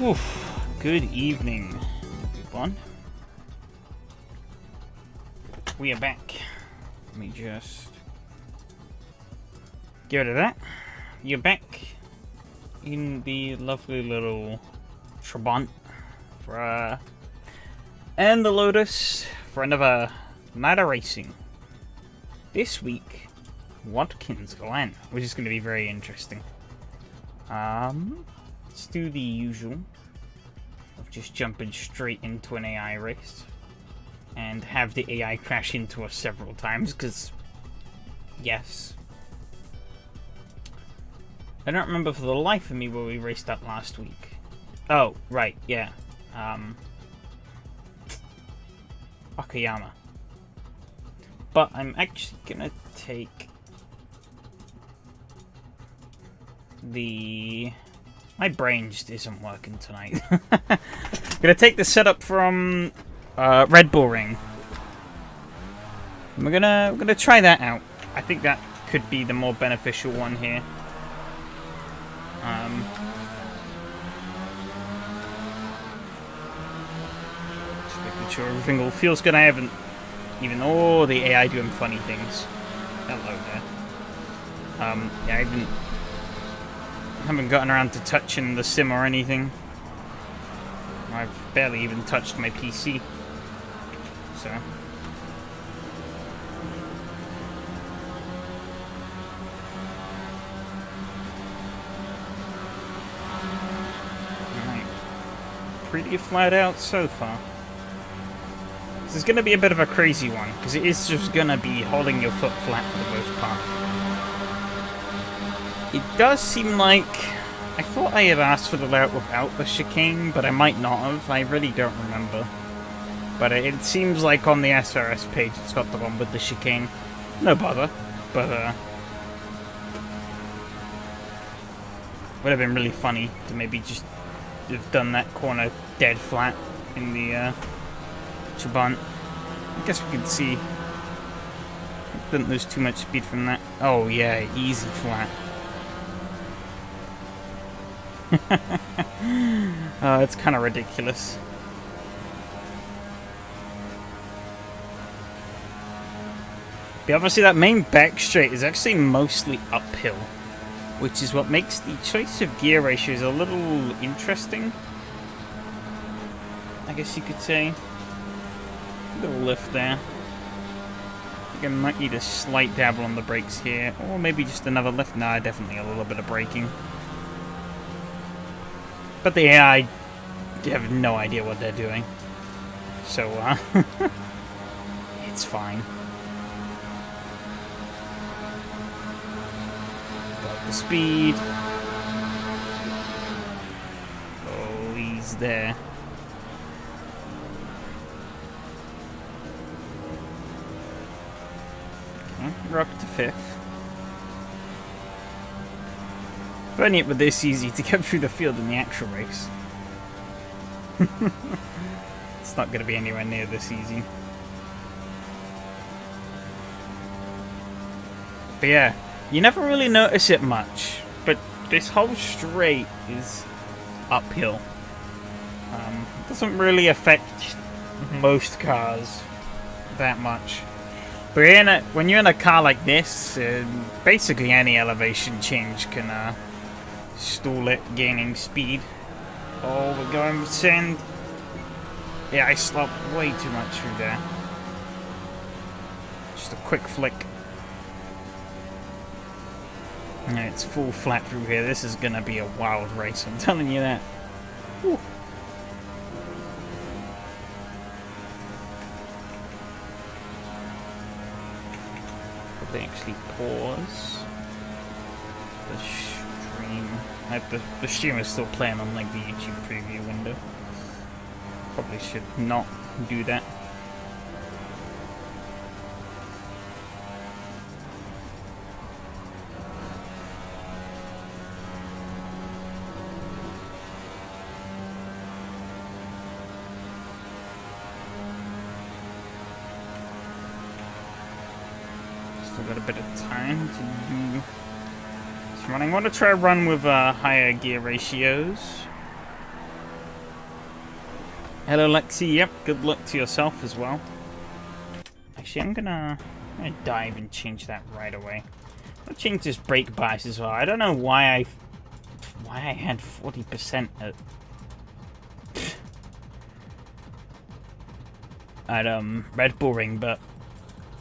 Whew. Good evening, everyone. We are back. Let me just get rid of that. You're back in the lovely little Trabant and the Lotus for another night of racing. This week, Watkins Glen, which is going to be very interesting. Let's do the usual of just jumping straight into an AI race and have the AI crash into us several times, because yes. I don't remember for the life of me where we raced up last week. Oh, right, yeah. Akayama. But I'm actually gonna take the... My brain just isn't working tonight. I'm gonna take the setup from Red Bull Ring. We're gonna try that out. I think that could be the more beneficial one here. Just making sure everything all feels good. I haven't even... Oh, the AI doing funny things. Hello there. Yeah, I haven't gotten around to touching the sim or anything. I've barely even touched my PC. So... Alright. Pretty flat out so far. This is going to be a bit of a crazy one, because it is just going to be holding your foot flat for the most part. It does seem like... I thought I had asked for the layout without the chicane, but I might not have. I really don't remember. But it seems like on the SRS page it's got the one with the chicane. No bother. But, would have been really funny to maybe just have done that corner dead flat in the, Trabant. I guess we can see. Didn't lose too much speed from that. Oh yeah, easy flat. It's kind of ridiculous. But obviously that main back straight is actually mostly uphill, which is what makes the choice of gear ratios a little interesting, I guess you could say. A little lift there. I think I might need a slight dabble on the brakes here, or maybe just another lift. Nah, definitely a little bit of braking. But the AI have no idea what they're doing. So, it's fine. Got the speed. Oh, he's there. Okay, we're up to 5th. Finding it with this easy to get through the field in the actual race. It's not going to be anywhere near this easy. But yeah, you never really notice it much, but this whole straight is uphill. It doesn't really affect most cars that much. But when you're in a car like this, basically any elevation change can stall it gaining speed. Oh, we're going with sand. Yeah, I slopped way too much through there. Just a quick flick. Yeah, it's full flat through here. This is gonna be a wild race, I'm telling you that. Whew. Probably actually pause the stream. The stream is still playing on like the YouTube preview window. Probably should not do that. Still got a bit of time to do this running. I want to try a run with higher gear ratios. Hello, Lexi. Yep, good luck to yourself as well. Actually, I'm gonna dive and change that right away. I'll change this brake bias as well. I don't know why I had 40% at Red Bull Ring, but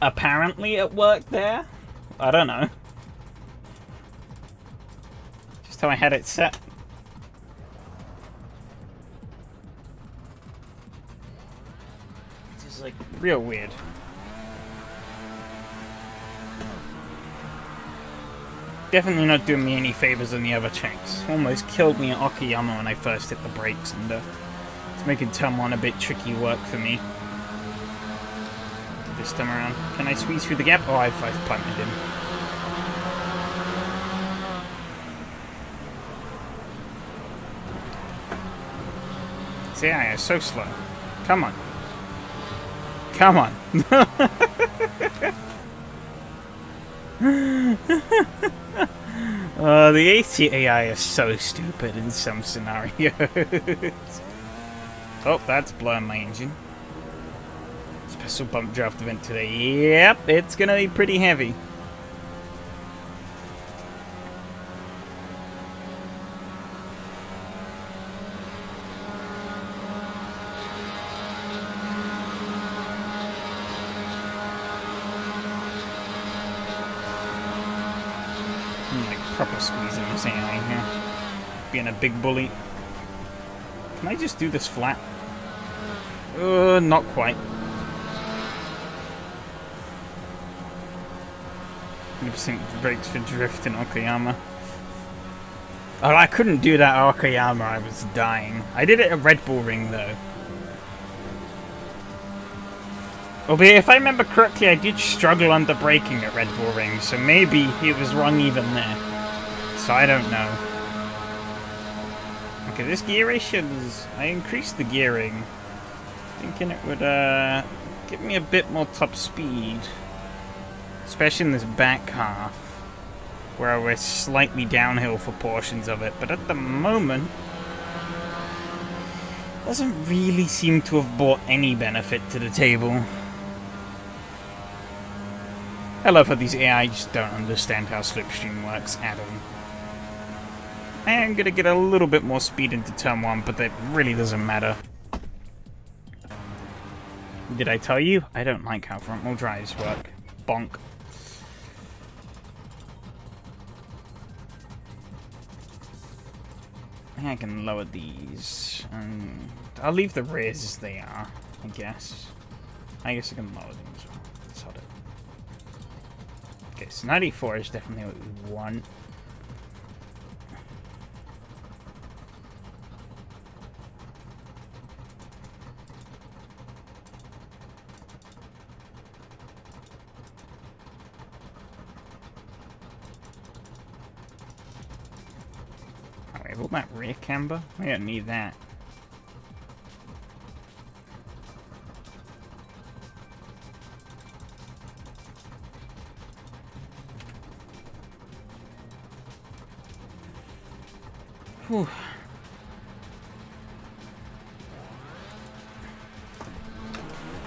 apparently it worked there. I don't know. Just how I had it set. It's just like real weird. Definitely not doing me any favors on the other checks. Almost killed me at Okayama when I first hit the brakes, and it's making turn 1 a bit tricky work for me. This time around. Can I squeeze through the gap? Oh, I've planted him. This AI is so slow. Come on. Come on. The AC AI is so stupid in some scenarios. Oh, that's blowing my engine. Special bump draft event today. Yep, it's gonna be pretty heavy. Proper squeezing this AI here. Being a big bully. Can I just do this flat? Not quite. 100% brakes for drift in Okayama. Oh, I couldn't do that at Okayama, I was dying. I did it at Red Bull Ring though. Albeit, if I remember correctly, I did struggle under braking at Red Bull Ring, so maybe it was wrong even there. So I don't know. Okay, this gear ratio is... I increased the gearing, thinking it would give me a bit more top speed. Especially in this back half, where we're slightly downhill for portions of it. But at the moment, doesn't really seem to have brought any benefit to the table. I love how these AI just don't understand how slipstream works at all. I am going to get a little bit more speed into turn 1, but that really doesn't matter. Did I tell you? I don't like how front-wheel drives work. Bonk. I think I can lower these. I'll leave the rears as they are, I guess. I guess I can lower them as well. That's how it. Okay, so 94 is definitely what we want. All that rear camber? We don't need that. Whew.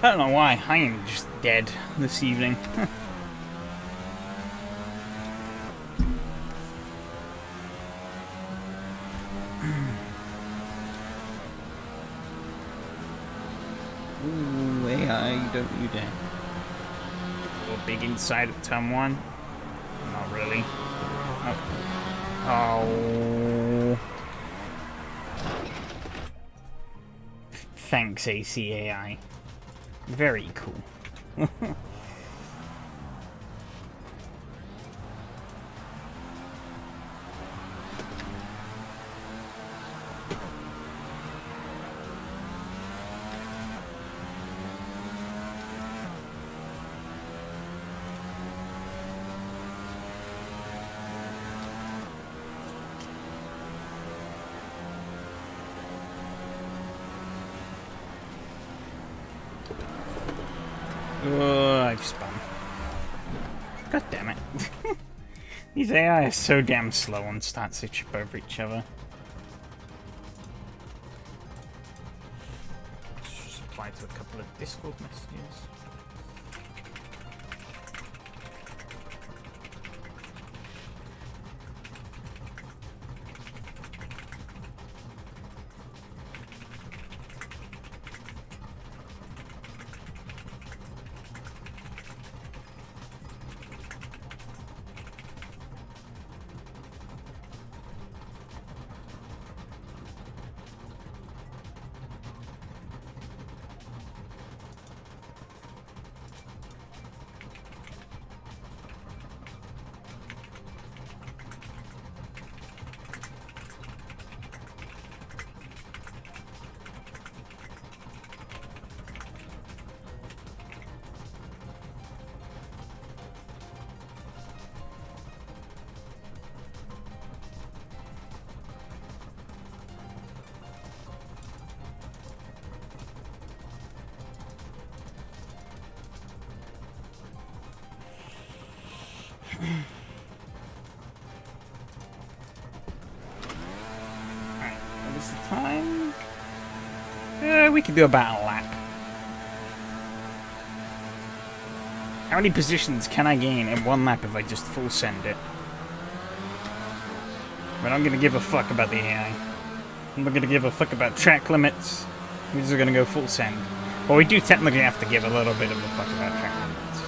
I don't know why. I am just dead this evening. Ooh, AI, don't you dare. A little big inside of turn 1. Not really. Oh. Oh. Thanks, ACAI. Very cool. I've spun. God damn it. These AI are so damn slow on starts to trip over each other. to a couple of Discord messages. Alright, what is the time? We can do about a lap. How many positions can I gain in one lap if I just full send it? But I'm gonna give a fuck about the AI. I'm not gonna give a fuck about track limits. We're just gonna go full send. Well, we do technically have to give a little bit of a fuck about track limits.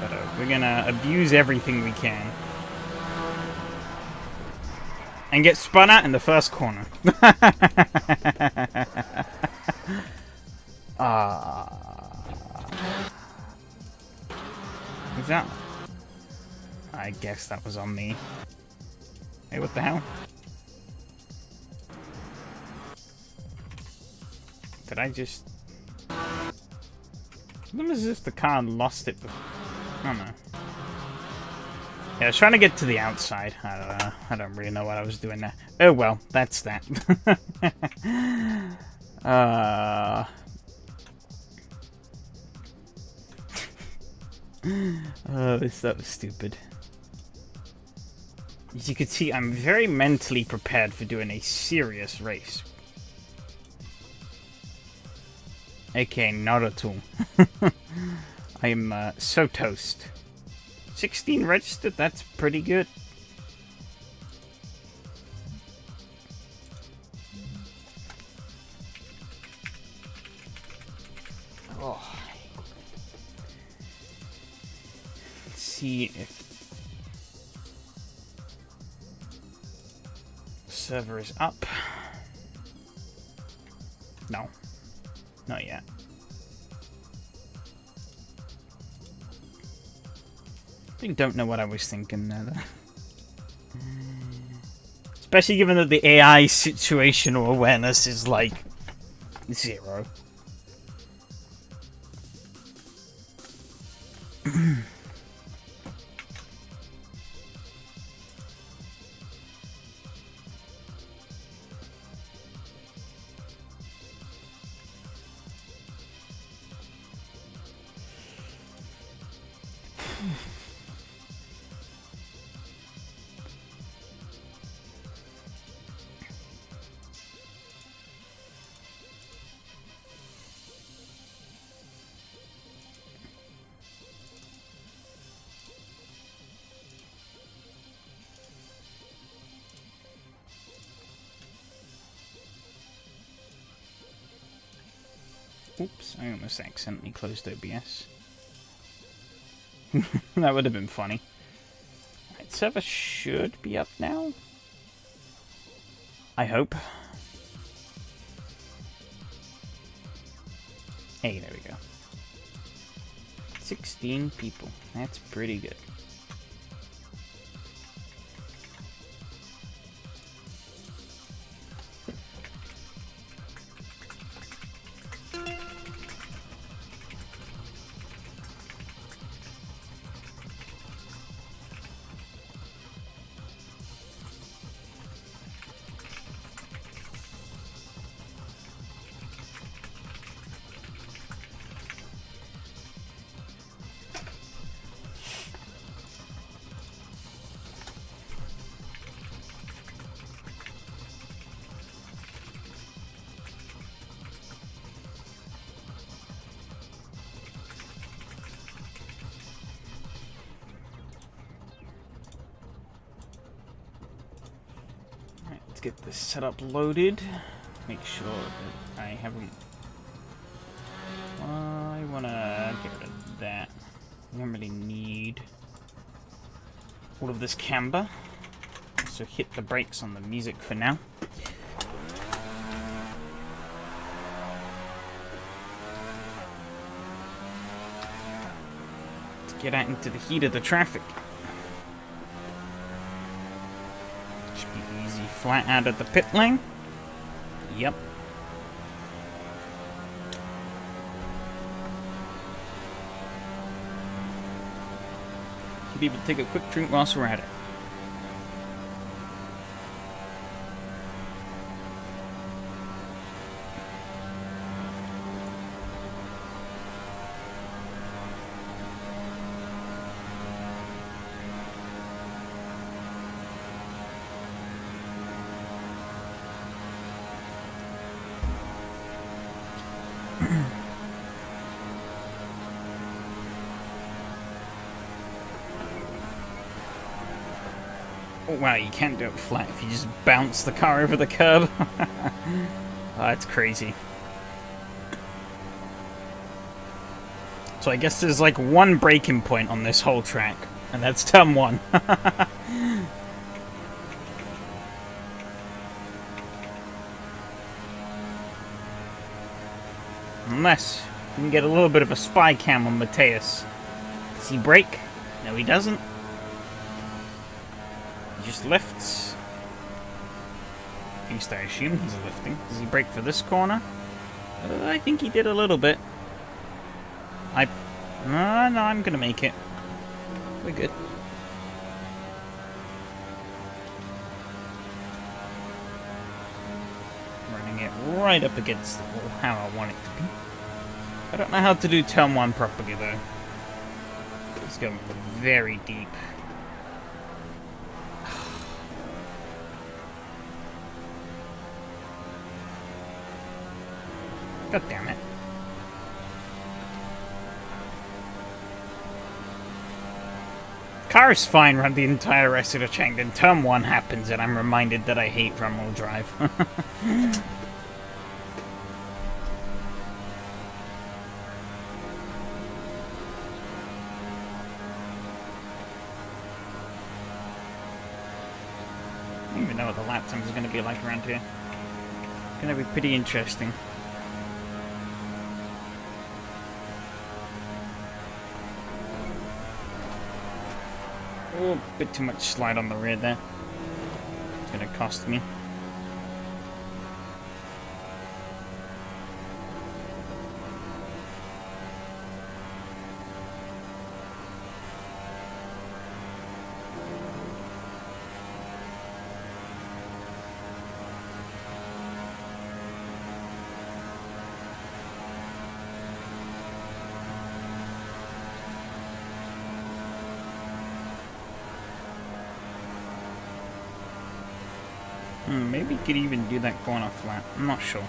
But we're gonna abuse everything we can. And get spun out in the first corner. Who's that? I guess that was on me. Hey, what the hell? Did I just... When was this the car lost it before? I don't know. Yeah, I was trying to get to the outside. I don't know. I don't really know what I was doing there. Oh well, that's that. Oh, that was stupid. As you can see, I'm very mentally prepared for doing a serious race. Okay, not at all. I'm so toast. 16 registered, that's pretty good. Oh. Let's see if the server is up. No, not yet. I don't know what I was thinking there, though. Especially given that the AI situational awareness is like 0. Oops, I almost accidentally closed OBS. That would have been funny. Right, server should be up now. I hope. Hey, there we go. 16 people. That's pretty good. get this setup loaded. Make sure that I haven't... I want to get rid of that. I don't really need all of this camber. So hit the brakes on the music for now. Let's get out into the heat of the traffic. Should be easy. Flat out of the pit lane. Yep. Could even take a quick drink whilst we're at it. Oh, wow, you can't do it flat if you just bounce the car over the curb. Oh, that's crazy. So I guess there's like one braking point on this whole track, and that's turn 1. Unless we can get a little bit of a spy cam on Mateus. Does he brake? No, he doesn't. He just lifts. At least I assume he's lifting. Does he brake for this corner? I think he did a little bit. No, I'm gonna make it. We're good. Running it right up against the wall, how I want it to be. I don't know how to do turn 1 properly though. It's going very deep. God damn it. Car is fine around the entire rest of the track, then turn 1 happens and I'm reminded that I hate front-wheel drive. I don't even know what the lap time is going to be like around here. It's going to be pretty interesting. Oh, a bit too much slide on the rear there. It's going to cost me. Maybe you could even do that corner flat. I'm not sure.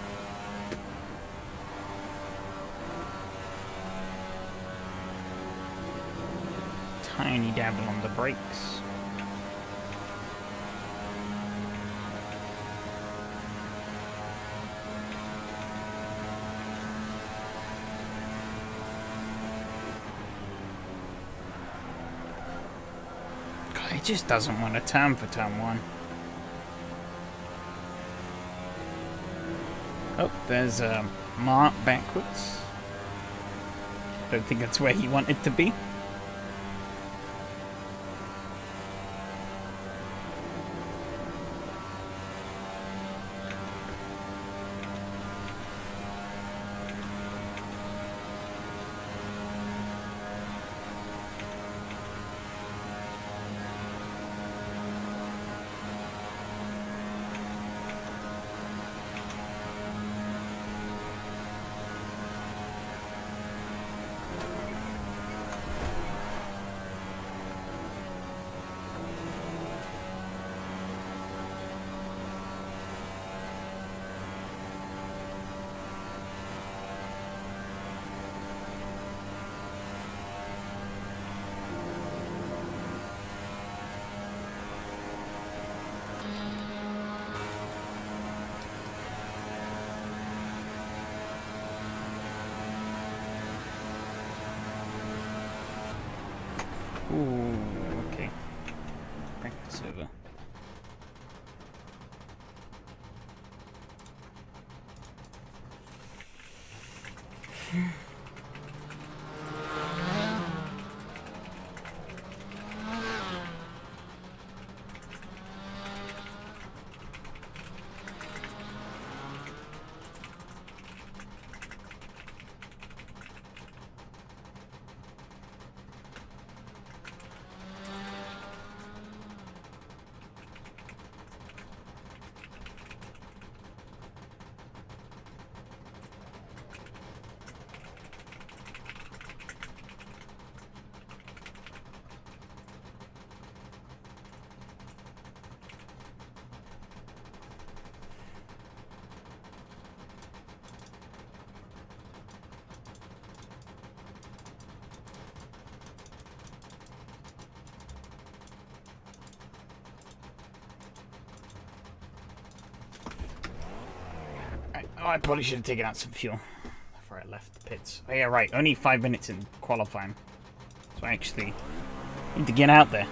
Tiny dabble on the brakes. God, it just doesn't want to turn for turn 1. Oh, there's Mark backwards. Don't think that's where he wanted to be. Practice over. Oh, I probably should have taken out some fuel before I left the pits. Oh yeah, right. Only 5 minutes in qualifying. So I actually need to get out there.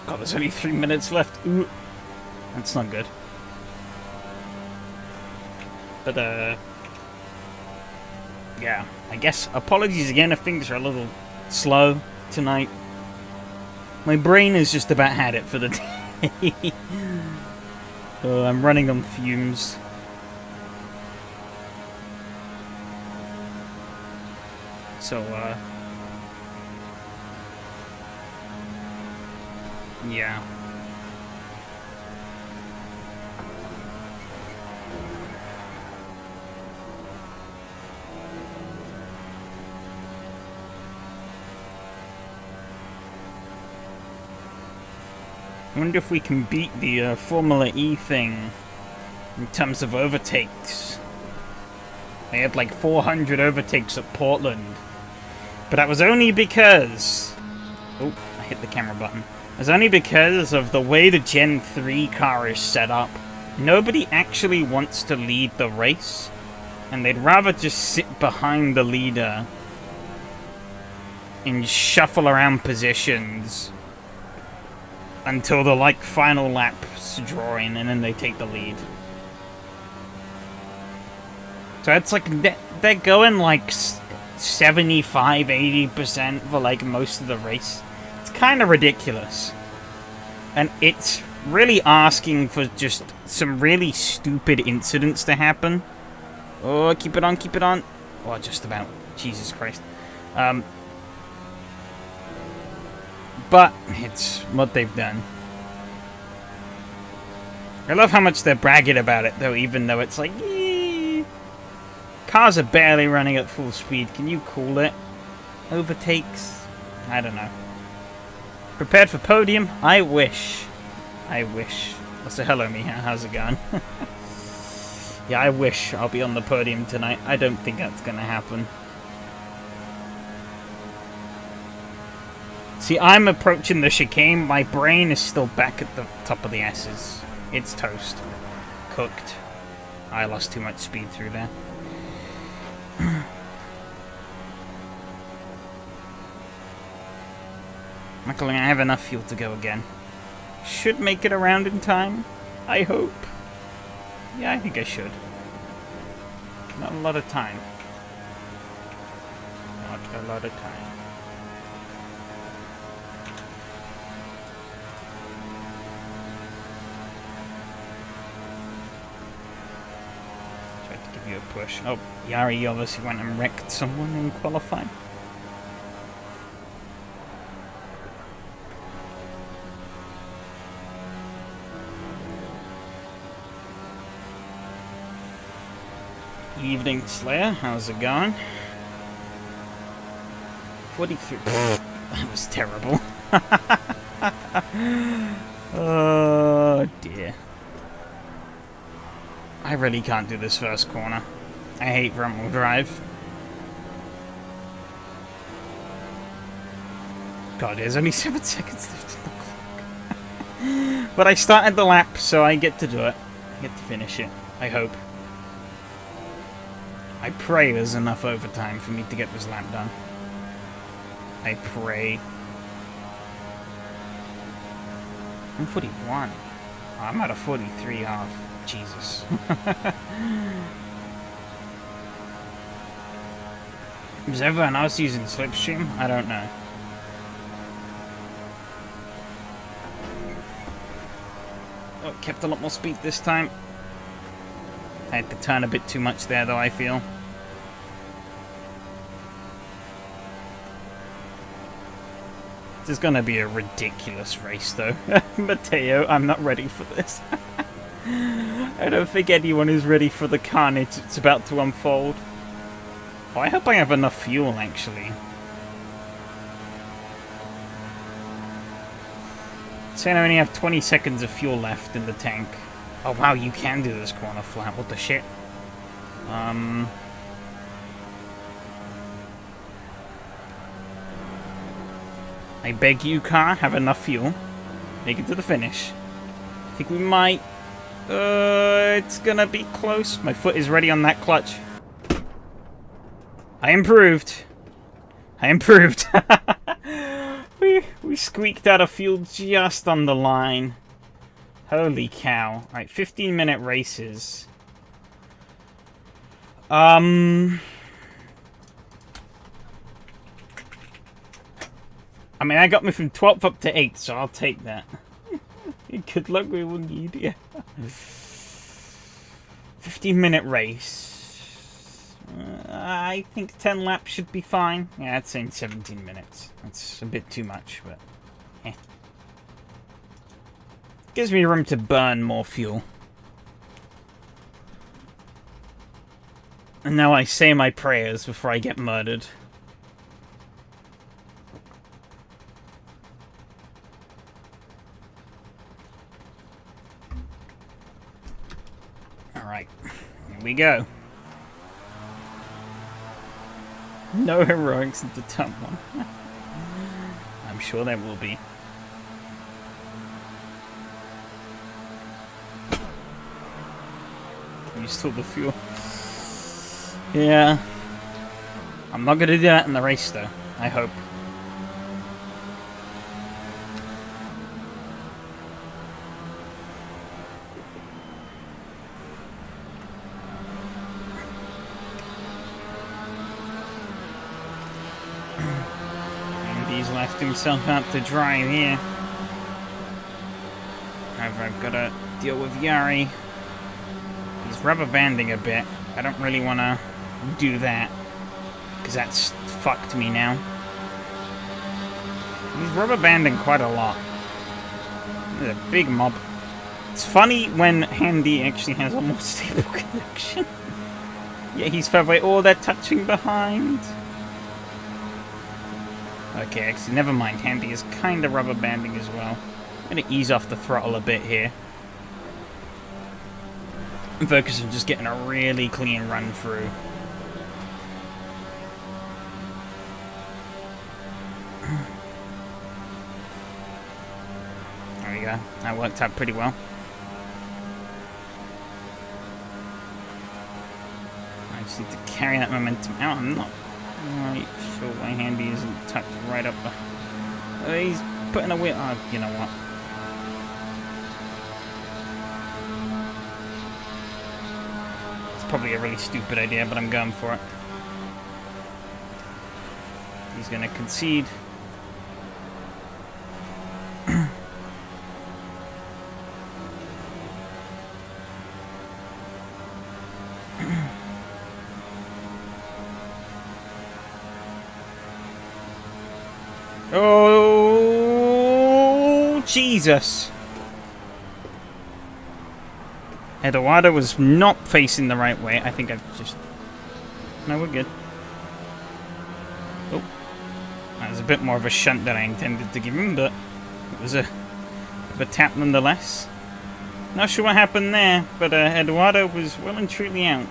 God, there's only 3 minutes left. Ooh. That's not good. But, yeah, I guess apologies again if things are a little slow tonight. My brain has just about had it for the day. I'm running on fumes. So, yeah. I wonder if we can beat the Formula E thing in terms of overtakes. They had like 400 overtakes at Portland. But that was only because... Oh, I hit the camera button. It was only because of the way the Gen 3 car is set up. Nobody actually wants to lead the race. And they'd rather just sit behind the leader and shuffle around positions until the, like, final laps draw in, and then they take the lead. So it's like, they're going, like, 75-80% for, like, most of the race. It's kind of ridiculous. And it's really asking for just some really stupid incidents to happen. Oh, keep it on, keep it on. Oh, just about. Jesus Christ. But it's what they've done. I love how much they're bragging about it, though, even though it's like, eee. Cars are barely running at full speed. Can you cool it? Overtakes? I don't know. Prepared for podium? I wish. I wish. Oh, so hello, Miha. How's it going? Yeah, I wish I'll be on the podium tonight. I don't think that's going to happen. See, I'm approaching the chicane. My brain is still back at the top of the S's. It's toast. Cooked. I lost too much speed through there. Luckily, I have enough fuel to go again. Should make it around in time. I hope. Yeah, I think I should. Not a lot of time. Not a lot of time. You a push. Oh, Yari obviously went and wrecked someone in qualifying. Evening Slayer, how's it going? 43. That was terrible. Oh dear. I really can't do this first corner. I hate front-wheel drive. God, there's only 7 seconds left on the clock. But I started the lap, so I get to do it. I get to finish it. I hope. I pray there's enough overtime for me to get this lap done. I pray. I'm 41. Oh, I'm at a 43 half. Jesus. Was everyone else using Slipstream? I don't know. Oh, kept a lot more speed this time. I had to turn a bit too much there, though, I feel. This is gonna be a ridiculous race, though. Mateo, I'm not ready for this. I don't think anyone is ready for the carnage that's about to unfold. Oh, I hope I have enough fuel, actually. Saying I only have 20 seconds of fuel left in the tank. Oh wow, you can do this corner flat. What the shit? I beg you, car, have enough fuel. Make it to the finish. I think we might. It's gonna be close. My foot is ready on that clutch. I improved. I improved. we squeaked out of fuel just on the line. Holy cow. Alright, 15-minute races. I mean, I got me from 12th up to 8th, so I'll take that. Good luck with one idiot. 15-minute race. I think 10 laps should be fine. Yeah, I'd say 17 minutes. That's a bit too much, but... eh. Gives me room to burn more fuel. And now I say my prayers before I get murdered. Alright, here we go. No heroics in the top one. I'm sure there will be. You stole the fuel. Yeah. I'm not gonna do that in the race though. I hope. Andy's left himself out to dry here. However, I've got to deal with Yari. He's rubber banding a bit. I don't really want to do that, because that's fucked me now. He's rubber banding quite a lot. There's a big mob. It's funny when Handy actually has a more stable connection. Yeah, he's far away. Oh, they're touching behind. Okay, actually, never mind. Handy is kind of rubber banding as well. I'm going to ease off the throttle a bit here. I'm focused on just getting a really clean run through. There we go. That worked out pretty well. I just need to carry that momentum out. I'm not quite sure why Handy isn't tucked right up the... he's putting a wheel... oh, you know what? Probably a really stupid idea, but I'm going for it. He's gonna concede. Oh, Jesus. Eduardo was not facing the right way. I think I've just... no, we're good. Oh. That was a bit more of a shunt than I intended to give him, but it was a tap nonetheless. Not sure what happened there, but Eduardo was well and truly out.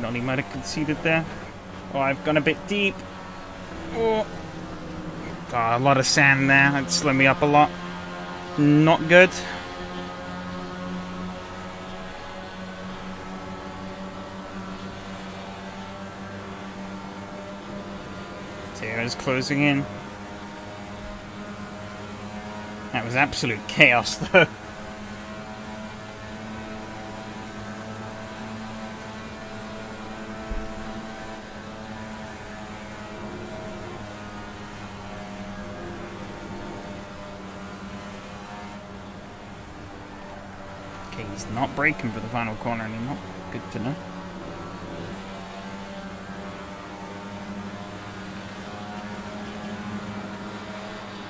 Nolly might have conceded there. Oh, I've gone a bit deep. Oh, a lot of sand there. That slowed me up a lot. Not good. Teo's closing in. That was absolute chaos, though. Okay, he's not braking for the final corner anymore. Good to know.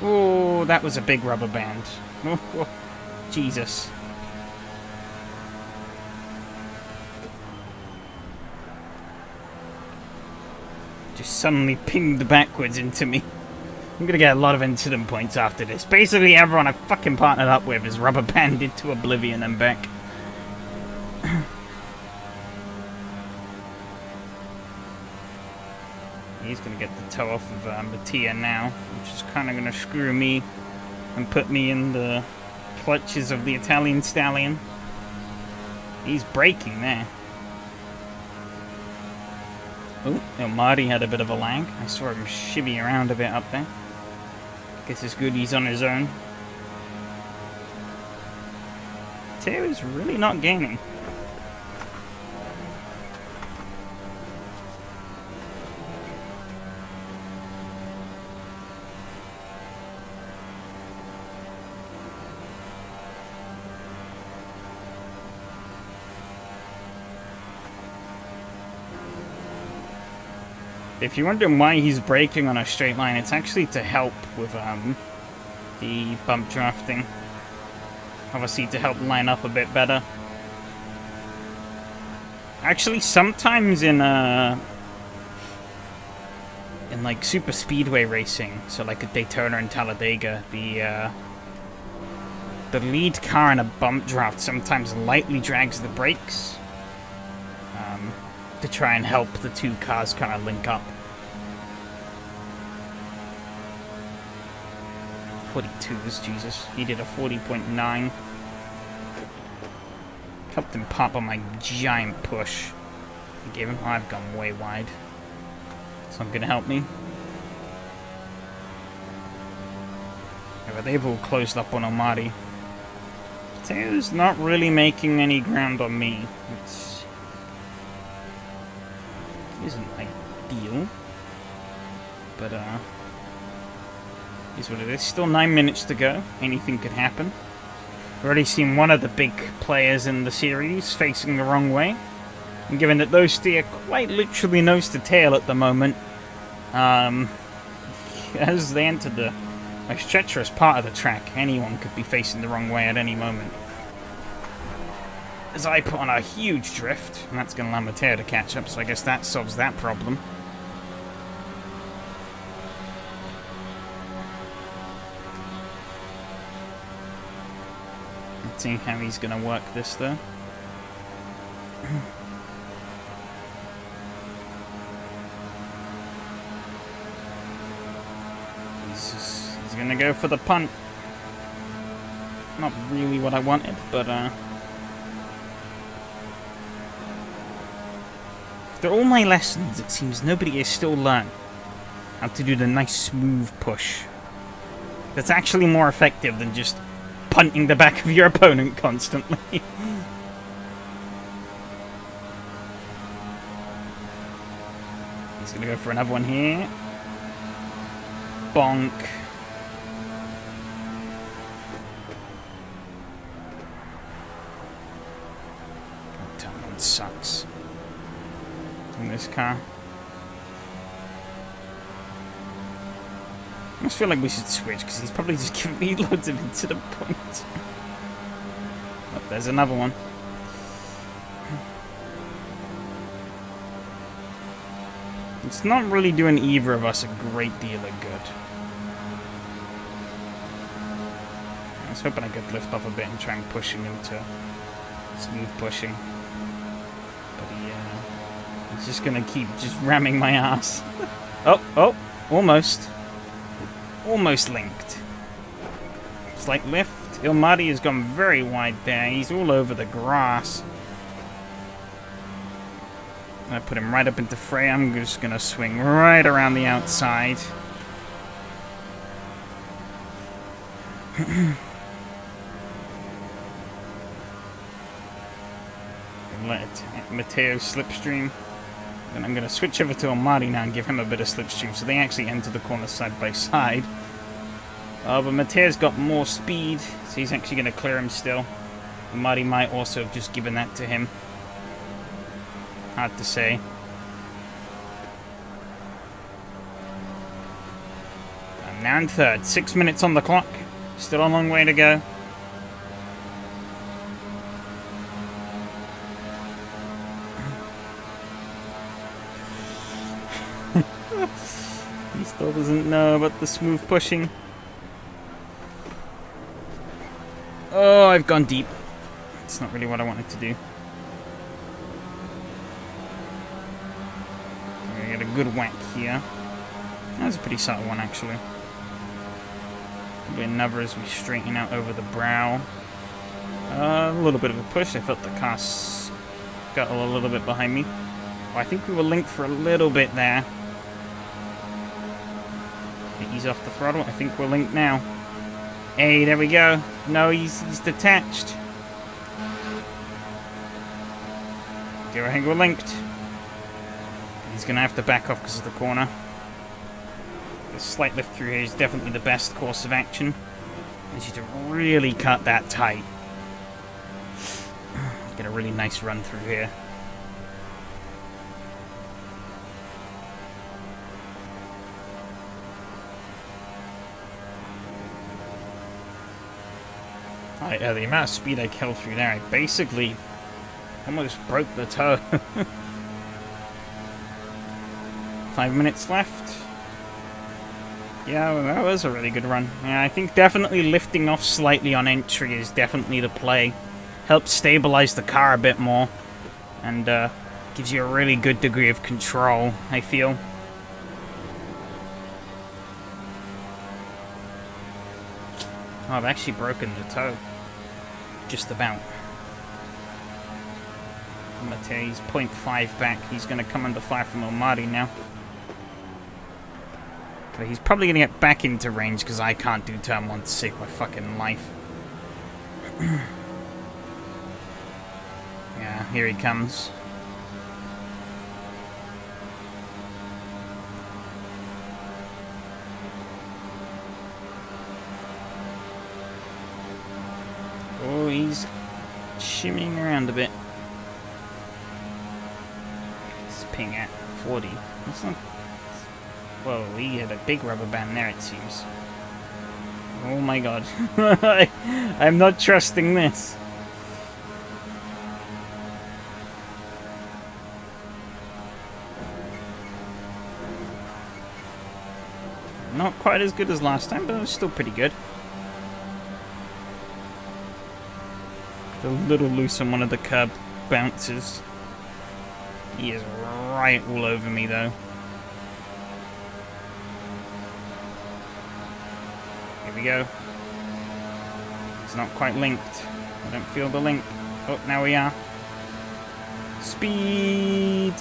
Oh, that was a big rubber band. Oh, Jesus. Just suddenly pinged backwards into me. I'm gonna get a lot of incident points after this. Basically, everyone I fucking partnered up with is rubber banded to oblivion and back. He's going to get the toe off of Mattia now, which is kind of going to screw me and put me in the clutches of the Italian stallion. He's braking there. Oh, Marty had a bit of a lag. I saw him shimmy around a bit up there. Guess it's good he's on his own. Teo is really not gaining. If you're wondering why he's braking on a straight line, it's actually to help with the bump drafting. Obviously to help line up a bit better. Actually, sometimes in like super speedway racing, so like a Daytona and Talladega, the lead car in a bump draft sometimes lightly drags the brakes. To try and help the two cars kind of link up. 42s, Jesus. He did a 40.9. Helped him pop on my giant push. I gave him. I've gone way wide. It's not going to help me. Yeah, but they've all closed up on Omari. Teo's not really making any ground on me. Isn't ideal, but is what it is. Still 9 minutes to go. Anything could happen. We've already seen one of the big players in the series facing the wrong way, and given that those steer quite literally nose to tail at the moment, as they enter the most treacherous part of the track, anyone could be facing the wrong way at any moment. As I put on a huge drift, and that's going to allow Matteo to catch up, so I guess that solves that problem. Let's see how he's going to work this, though. He's going to go for the punt. Not really what I wanted, but after all my lessons, it seems nobody has still learned how to do the nice smooth push. That's actually more effective than just punting the back of your opponent constantly. He's gonna go for another one here. Bonk. That one sucks. In this car. I just feel like we should switch because he's probably just giving me loads of incident points. Oh, there's another one. It's not really doing either of us a great deal of good. I was hoping I could lift off a bit and try and push him into smooth pushing. But he He's just gonna keep just ramming my ass. Oh, almost. Almost linked. Slight lift. Ilmadi has gone very wide there. He's all over the grass. I put him right up into fray. I'm just gonna swing right around the outside. Let Matteo slipstream. Then I'm going to switch over to Ilmadi now and give him a bit of slipstream, so they actually enter the corner side by side. But Matteo's got more speed, so he's actually going to clear him still. Ilmadi might also have just given that to him. Hard to say. I'm now in third. 6 minutes on the clock. Still a long way to go. He still doesn't know about the smooth pushing. Oh, I've gone deep. It's not really what I wanted to do. I get a good whack here. That was a pretty subtle one, actually. Probably another as we straighten out over the brow. A little bit of a push. I felt the car scuttle a little bit behind me. Oh, I think we were linked for a little bit there. Ease off the throttle. I think we're linked now. Hey, there we go. No, he's detached. Okay, I think we're linked. He's going to have to back off because of the corner. The slight lift through here is definitely the best course of action. I need you to really cut that tight. Get a really nice run through here. The amount of speed I killed through there, I basically almost broke the toe. 5 minutes left. Yeah, well, that was a really good run. Yeah, I think definitely lifting off slightly on entry is definitely the play. Helps stabilize the car a bit more. And gives you a really good degree of control, I feel. Oh, I've actually broken the toe. Just about. Matteo's 0.5 back. He's going to come under fire from Ilmadi now. But he's probably going to get back into range because I can't do turn 1 to save my fucking life. Yeah, here he comes. Oh, he's shimmying around a bit. He's ping at 40. That's not... Whoa, he had a big rubber band there, it seems. Oh my god. I'm not trusting this. Not quite as good as last time, but it was still pretty good. A little loose on one of the curb bounces. He is right all over me, though. Here we go. It's not quite linked. I don't feel the link. Oh, now we are. Speed!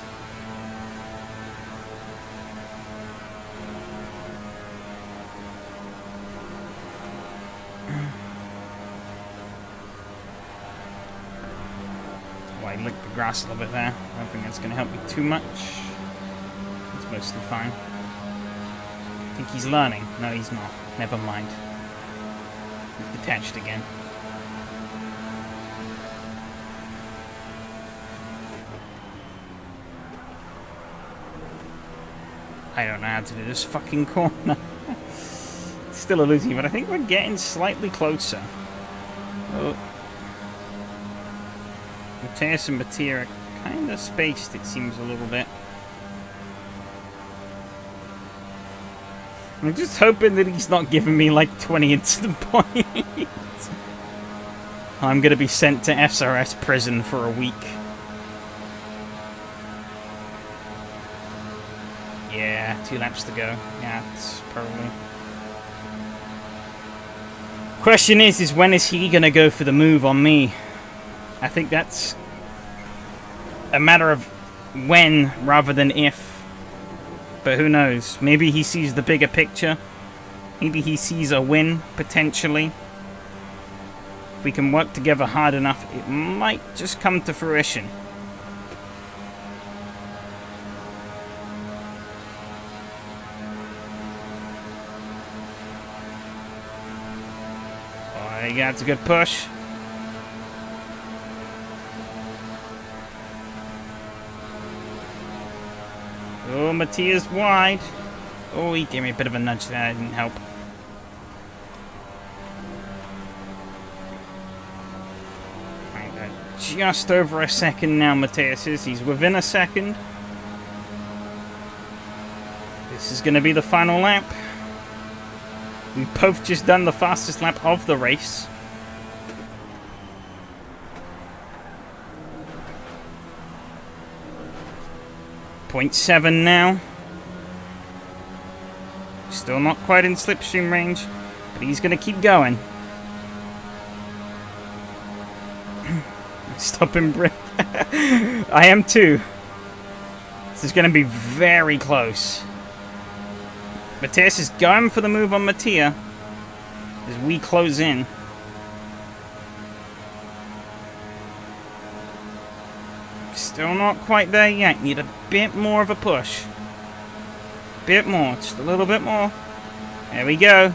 I licked the grass a little bit there. I don't think that's going to help me too much. It's mostly fine. I think he's learning. No, he's not. Never mind. He's detached again. I don't know how to do this fucking corner. It's still elusive, but I think we're getting slightly closer. Oh. Mateus and Mattia are kind of spaced, it seems a little bit. I'm just hoping that he's not giving me like 20 instant points. I'm going to be sent to SRS prison for a week. Yeah, 2 laps to go. Yeah, it's probably... Question is when is he gonna go for the move on me? I think that's a matter of when rather than if. But who knows? Maybe he sees the bigger picture. Maybe he sees a win, potentially. If we can work together hard enough, it might just come to fruition. Oh, yeah, it's a good push. Oh, Mattia's wide. Oh, he gave me a bit of a nudge there. That didn't help. Right, just over a second now, Matthias is. He's within a second. This is going to be the final lap. We've both just done the fastest lap of the race. .7 now. Still not quite in slipstream range, but he's going to keep going. Stopping breath. I am too. This is going to be very close. Matthias is going for the move on Mattia as we close in. Still not quite there yet. Need a bit more of a push. Bit more. Just a little bit more. There we go.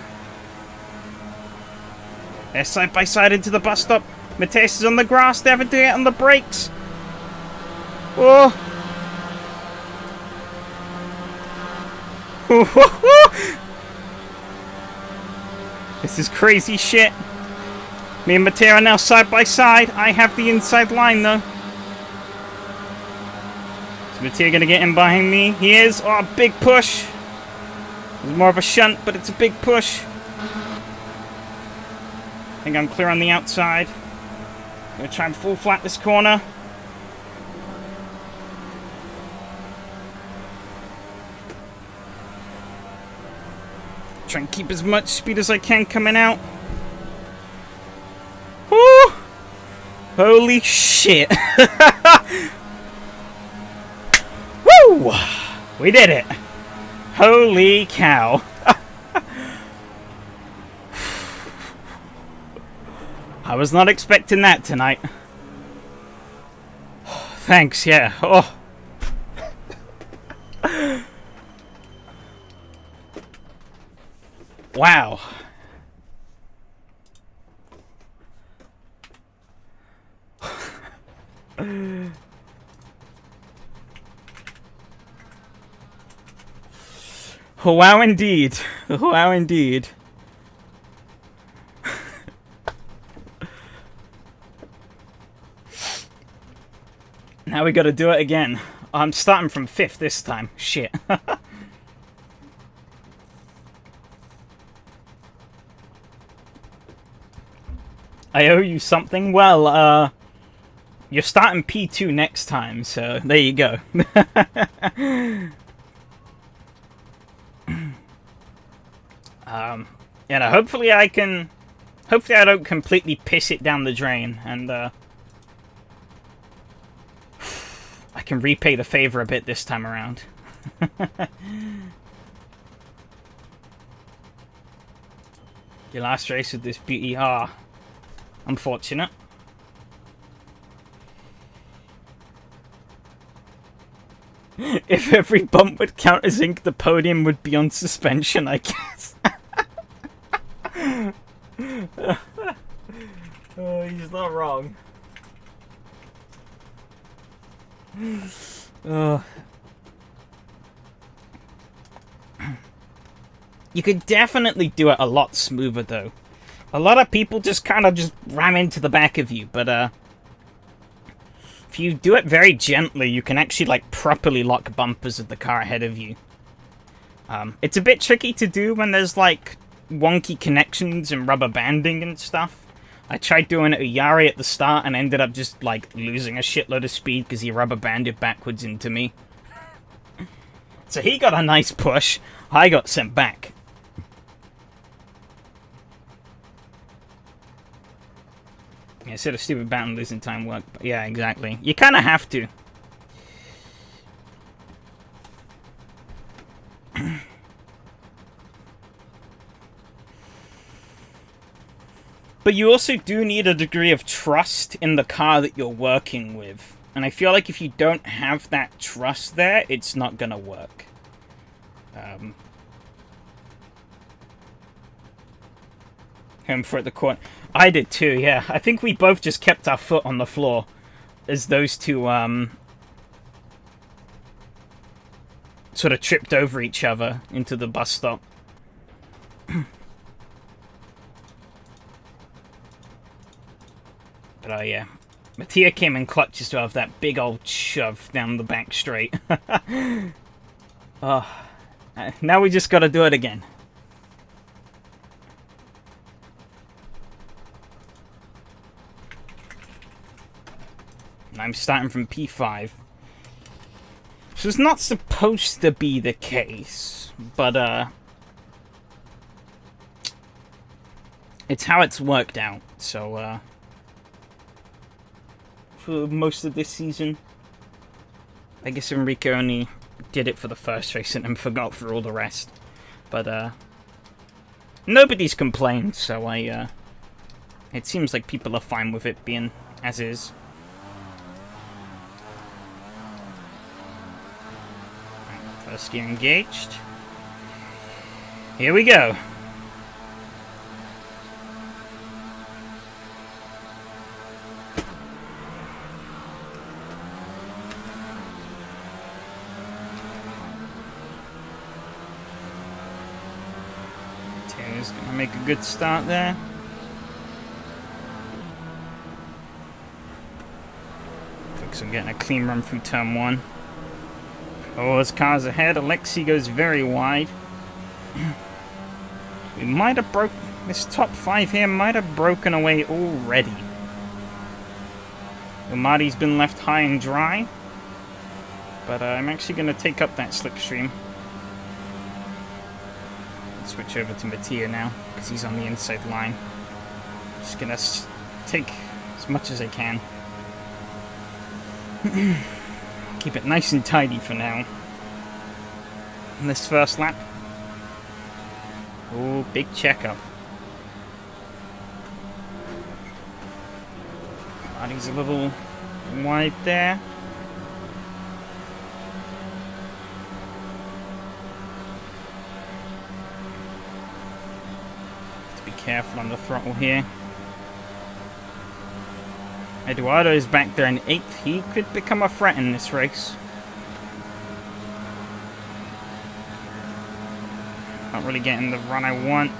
They're side by side into the bus stop. Matthias is on the grass. They're having to get on the brakes. Oh. This is crazy shit. Me and Mattia are now side by side. I have the inside line though. Mattia gonna get in behind me. He is. Oh, big push. It's more of a shunt, but it's a big push. I think I'm clear on the outside. Gonna try and full flat this corner. Try and keep as much speed as I can coming out. Woo! Holy shit. Woo! We did it. Holy cow. I was not expecting that tonight. Thanks, yeah. Oh. Wow. Oh, wow, indeed. Oh, wow, indeed. Now we gotta do it again. I'm starting from 5th this time. Shit. I owe you something. Well, you're starting P2 next time, so there you go. Yeah, no, hopefully I don't completely piss it down the drain, and I can repay the favor a bit this time around. Your last race with this beauty, unfortunate. If every bump would count as ink, the podium would be on suspension, I guess. Oh, he's not wrong. You could definitely do it a lot smoother, though. A lot of people just kind of just ram into the back of you, but if you do it very gently, you can actually like properly lock bumpers of the car ahead of you. It's a bit tricky to do when there's like wonky connections and rubber banding and stuff. I tried doing it at Yari at the start and ended up just like losing a shitload of speed because he rubber banded backwards into me. So he got a nice push. I got sent back. Yeah, instead of stupid battle losing time work. But yeah, exactly. You kind of have to. But you also do need a degree of trust in the car that you're working with. And I feel like if you don't have that trust there, it's not gonna work. Home for at the corner. I did too, yeah. I think we both just kept our foot on the floor as those two sort of tripped over each other into the bus stop. But oh yeah, Mattia came in clutch just to have that big old shove down the back straight. Oh, now we just gotta do it again. I'm starting from P5. So it's not supposed to be the case, but it's how it's worked out. So for most of this season, I guess Enrico only did it for the first race and then forgot for all the rest. But nobody's complained, so it seems like people are fine with it being as is. First gear engaged. Here we go. Taylor's gonna make a good start there. Focus on getting a clean run through turn 1. Oh, his car's ahead. Alexi goes very wide. We might have broke... This top 5 here might have broken away already. Marty's been left high and dry. But I'm actually going to take up that slipstream. Switch over to Mattia now, because he's on the inside line. Just going to take as much as I can. Keep it nice and tidy for now. In this first lap. Oh, big checkup. Marty's a little wide there. Have to be careful on the throttle here. Eduardo's back there in 8th. He could become a threat in this race. Not really getting the run I want.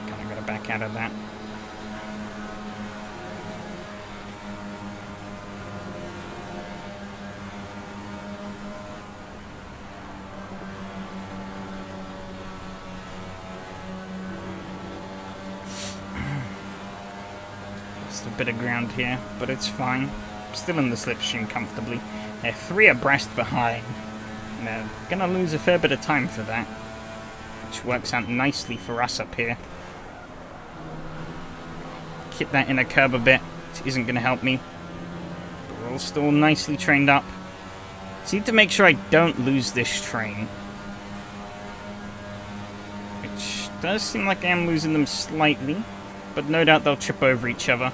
Kind of got to back out of that. A bit of ground here, but it's fine. Still in the slipstream comfortably. They're 3 abreast behind. And they're gonna lose a fair bit of time for that, which works out nicely for us up here. Hit that inner curb a bit, which isn't gonna help me. But we're all still nicely trained up. Just need to make sure I don't lose this train. Which does seem like I am losing them slightly, but no doubt they'll trip over each other.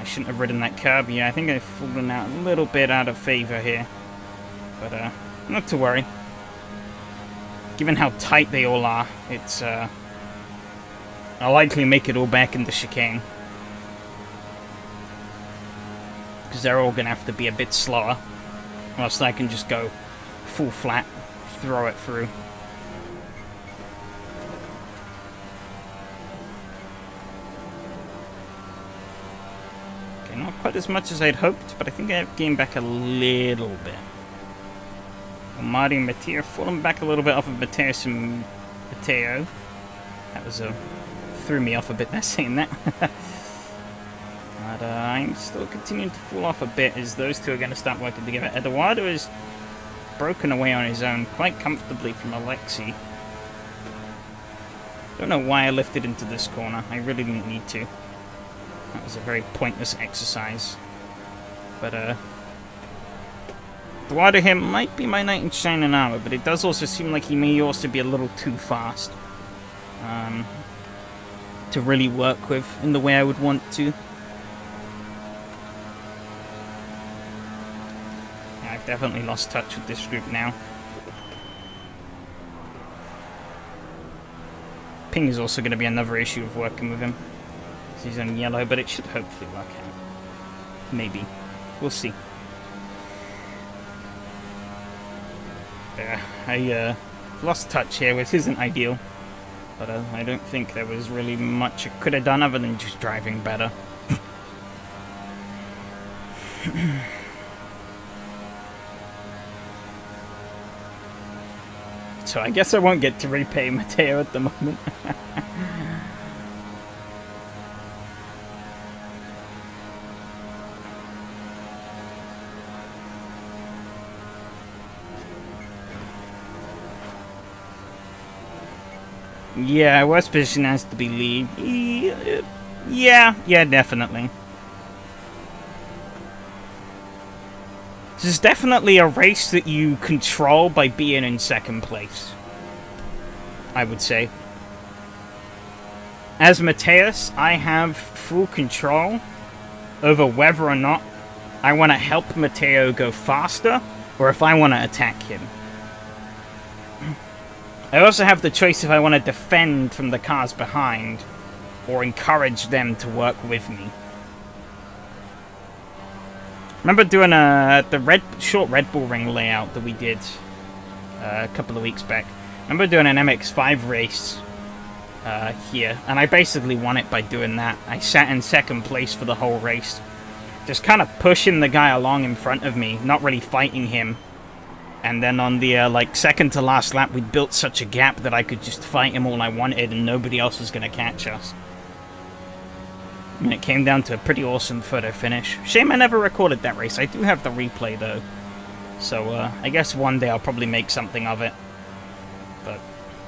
I shouldn't have ridden that curb. Yeah, I think I've fallen out a little bit out of favor here. But, not to worry. Given how tight they all are, it's, I'll likely make it all back in the chicane. Because they're all going to have to be a bit slower. Or else I can just go full flat, throw it through. Not quite as much as I'd hoped, but I think I've gained back a little bit. Well, Marty and Mattia fallen back a little bit off of Mateus and Matteo. That was threw me off a bit there saying that. But I'm still continuing to fall off a bit as those two are going to start working together. Eduardo is broken away on his own quite comfortably from Alexi. Don't know why I lifted into this corner. I really didn't need to. That was a very pointless exercise. But, Eduardo here might be my knight in shining armor, but it does also seem like he may also be a little too fast to really work with in the way I would want to. Yeah, I've definitely lost touch with this group now. Ping is also going to be another issue of working with him. He's on yellow, but it should hopefully work out. Maybe. We'll see. Yeah, I lost touch here, which isn't ideal. But I don't think there was really much I could have done other than just driving better. So I guess I won't get to repay Matteo at the moment. Yeah, worst position has to be lead. Yeah, definitely. This is definitely a race that you control by being in second place, I would say. As Mateus, I have full control over whether or not I want to help Matteo go faster, or if I want to attack him. I also have the choice if I want to defend from the cars behind, or encourage them to work with me. Remember doing the short Red Bull Ring layout that we did a couple of weeks back. Remember doing an MX-5 race here, and I basically won it by doing that. I sat in second place for the whole race, just kind of pushing the guy along in front of me, not really fighting him. And then on the second to last lap, we built such a gap that I could just fight him all I wanted, and nobody else was going to catch us. And it came down to a pretty awesome photo finish. Shame I never recorded that race. I do have the replay, though. So, I guess one day I'll probably make something of it. But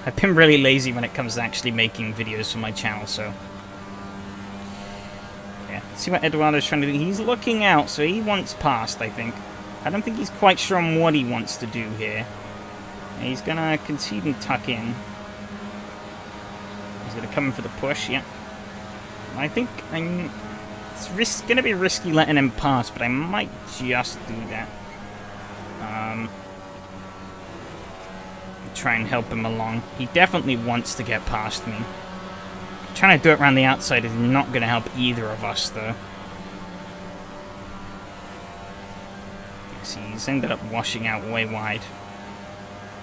I've been really lazy when it comes to actually making videos for my channel, so... yeah, let's see what Eduardo's trying to do. He's looking out, so he wants past, I think. I don't think he's quite sure on what he wants to do here. He's gonna concede and tuck in. He's gonna come in for the push, yeah. I think it's gonna be risky letting him pass, but I might just do that. Try and help him along. He definitely wants to get past me. Trying to do it around the outside is not gonna help either of us, though. See, he's ended up washing out way wide.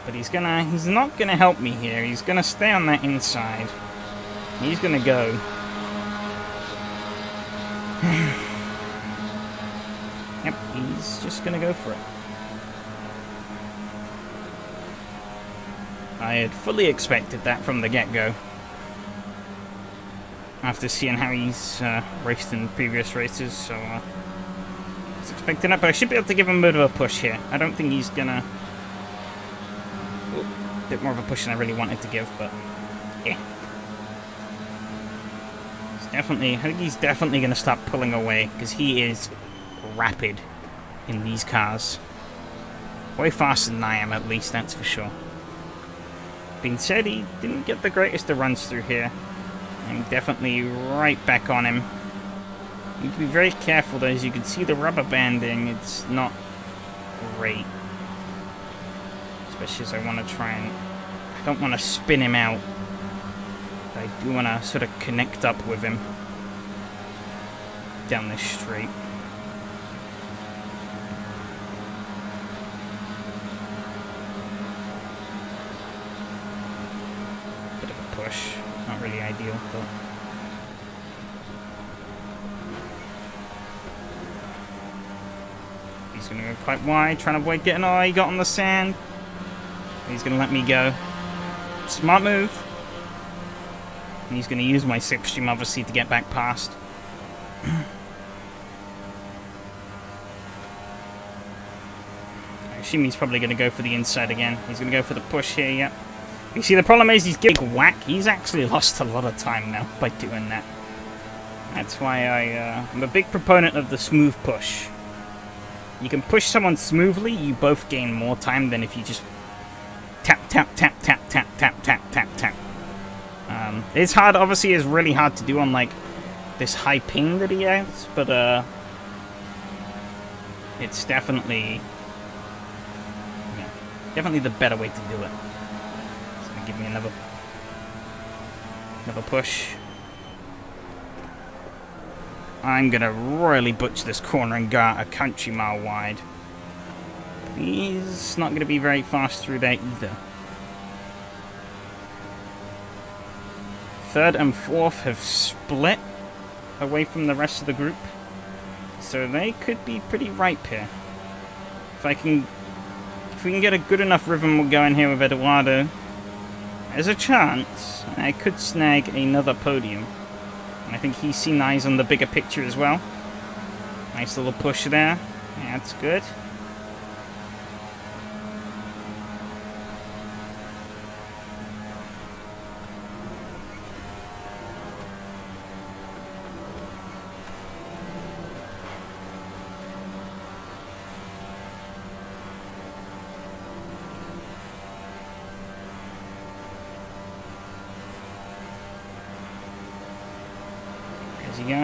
But he's not gonna help me here. He's gonna stay on that inside. He's gonna go. Yep, he's just gonna go for it. I had fully expected that from the get-go. After seeing how he's raced in previous races, so I was expecting that, but I should be able to give him a bit of a push here. I don't think he's gonna... a bit more of a push than I really wanted to give, but yeah. I think he's definitely going to start pulling away, because he is rapid in these cars. Way faster than I am, at least, that's for sure. Being said, he didn't get the greatest of runs through here. I'm definitely right back on him. You need to be very careful, though. As you can see, the rubber banding, it's not great. Especially as I want to try and... I don't want to spin him out. I do want to sort of connect up with him down this straight. Bit of a push. Not really ideal, but... he's going to go quite wide, trying to avoid getting... oh, he got on the sand. He's going to let me go. Smart move. He's going to use my slipstream, obviously, to get back past. assume he's probably going to go for the inside again. He's going to go for the push here, yep. You see, the problem is he's getting whack. He's actually lost a lot of time now by doing that. That's why I'm a big proponent of the smooth push. You can push someone smoothly, you both gain more time than if you just tap, tap, tap, tap, tap, tap, tap, tap, tap. It's hard, obviously it's really hard to do on like this high ping that he has, but it's definitely definitely the better way to do it. It's gonna give me another push. I'm gonna royally butcher this corner and go out a country mile wide. He's not gonna be very fast through there either. Third and fourth have split away from the rest of the group, so they could be pretty ripe here. If we can get a good enough rhythm going here with Eduardo, there's a chance I could snag another podium. I think he's seen eyes on the bigger picture as well. Nice little push there. Yeah, that's good.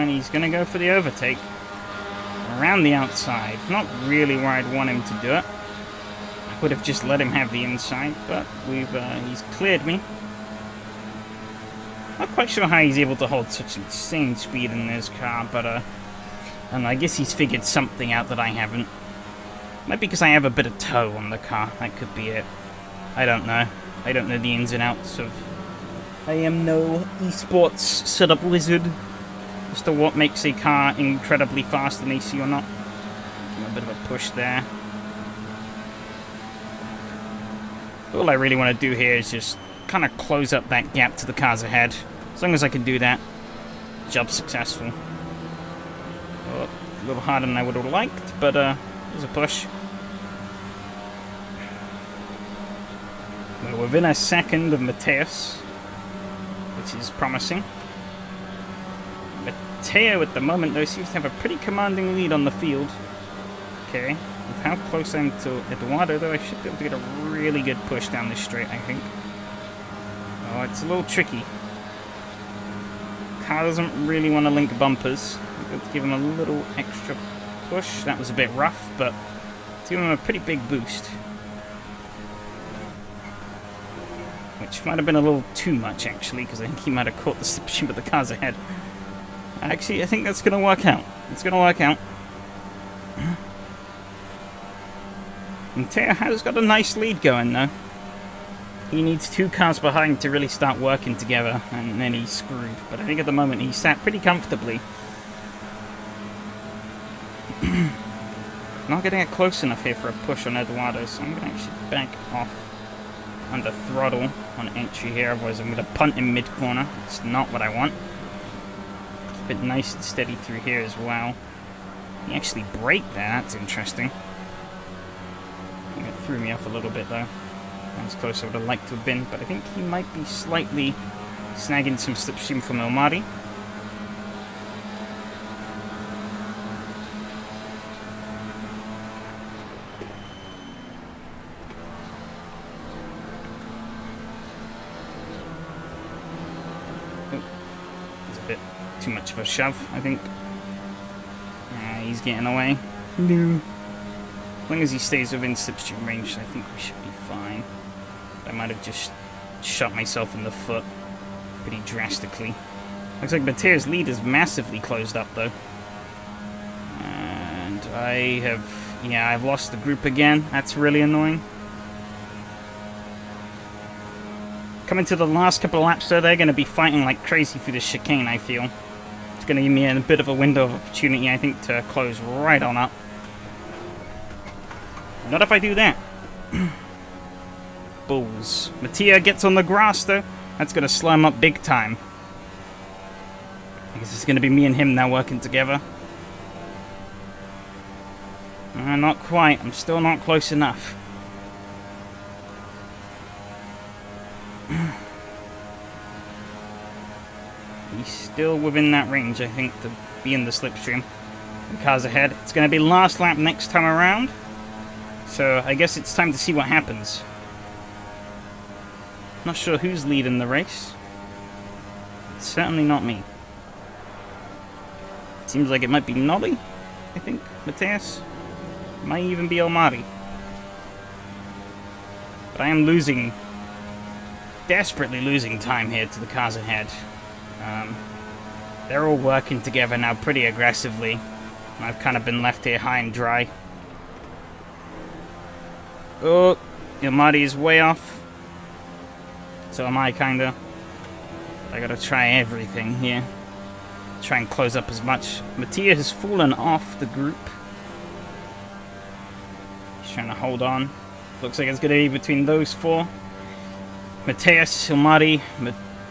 He's going to go for the overtake around the outside. Not really where I'd want him to do it. I would have just let him have the inside, but he's cleared me. Not quite sure how he's able to hold such insane speed in this car, but and I guess he's figured something out that I haven't. Might be because I have a bit of toe on the car. That could be it. I don't know. I don't know the ins and outs of... I am no esports setup wizard as to what makes a car incredibly fast in AC or not. Give him a bit of a push there. All I really want to do here is just kind of close up that gap to the cars ahead. As long as I can do that, job successful. Oh, a little harder than I would have liked, but there's a push. We're within a second of Mateus, which is promising. Mateo at the moment, though, seems to have a pretty commanding lead on the field. Okay, with how close I am to Eduardo, though, I should be able to get a really good push down this straight, I think. Oh, it's a little tricky. Car doesn't really want to link bumpers. I'm going to give him a little extra push. That was a bit rough, but it's giving him a pretty big boost. Which might have been a little too much, actually, because I think he might have caught the slipstream of the cars ahead. Actually, I think that's going to work out. It's going to work out. Mateo has got a nice lead going, though. He needs 2 cars behind to really start working together, and then he's screwed. But I think at the moment he's sat pretty comfortably. Not getting it close enough here for a push on Eduardo, so I'm going to actually back off under throttle on entry here, otherwise I'm going to punt in mid-corner. It's not what I want. Keep it nice and steady through here as well. He actually braked there, that's interesting. It threw me off a little bit though. Not as close as I would have liked to have been, but I think he might be slightly snagging some slipstream from Elmari. Too much of a shove, I think. He's getting away. No. As long as he stays within slipstream range, I think we should be fine. But I might have just shot myself in the foot pretty drastically. Looks like Mateo's lead is massively closed up, though. And I've lost the group again. That's really annoying. Coming to the last couple of laps, though, they're going to be fighting like crazy through this chicane, I feel. It's going to give me a bit of a window of opportunity, I think, to close right on up. Not if I do that. Bulls. Mattia gets on the grass, though. That's going to slow him up big time. I guess it's going to be me and him now working together. Not quite. I'm still not close enough. He's still within that range, I think, to be in the slipstream. The car's ahead. It's going to be last lap next time around. So I guess it's time to see what happens. Not sure who's leading the race. It's certainly not me. Seems like it might be Nolly, I think. Matthias. Might even be Almaty. But I am losing, desperately losing time here to the cars ahead. They're all working together now pretty aggressively. I've kind of been left here high and dry. Oh, Almaty is way off. So am I, kinda. I gotta try everything here. Try and close up as much. Mattia has fallen off the group. He's trying to hold on. Looks like it's gonna be between those four. Matthias, Almaty,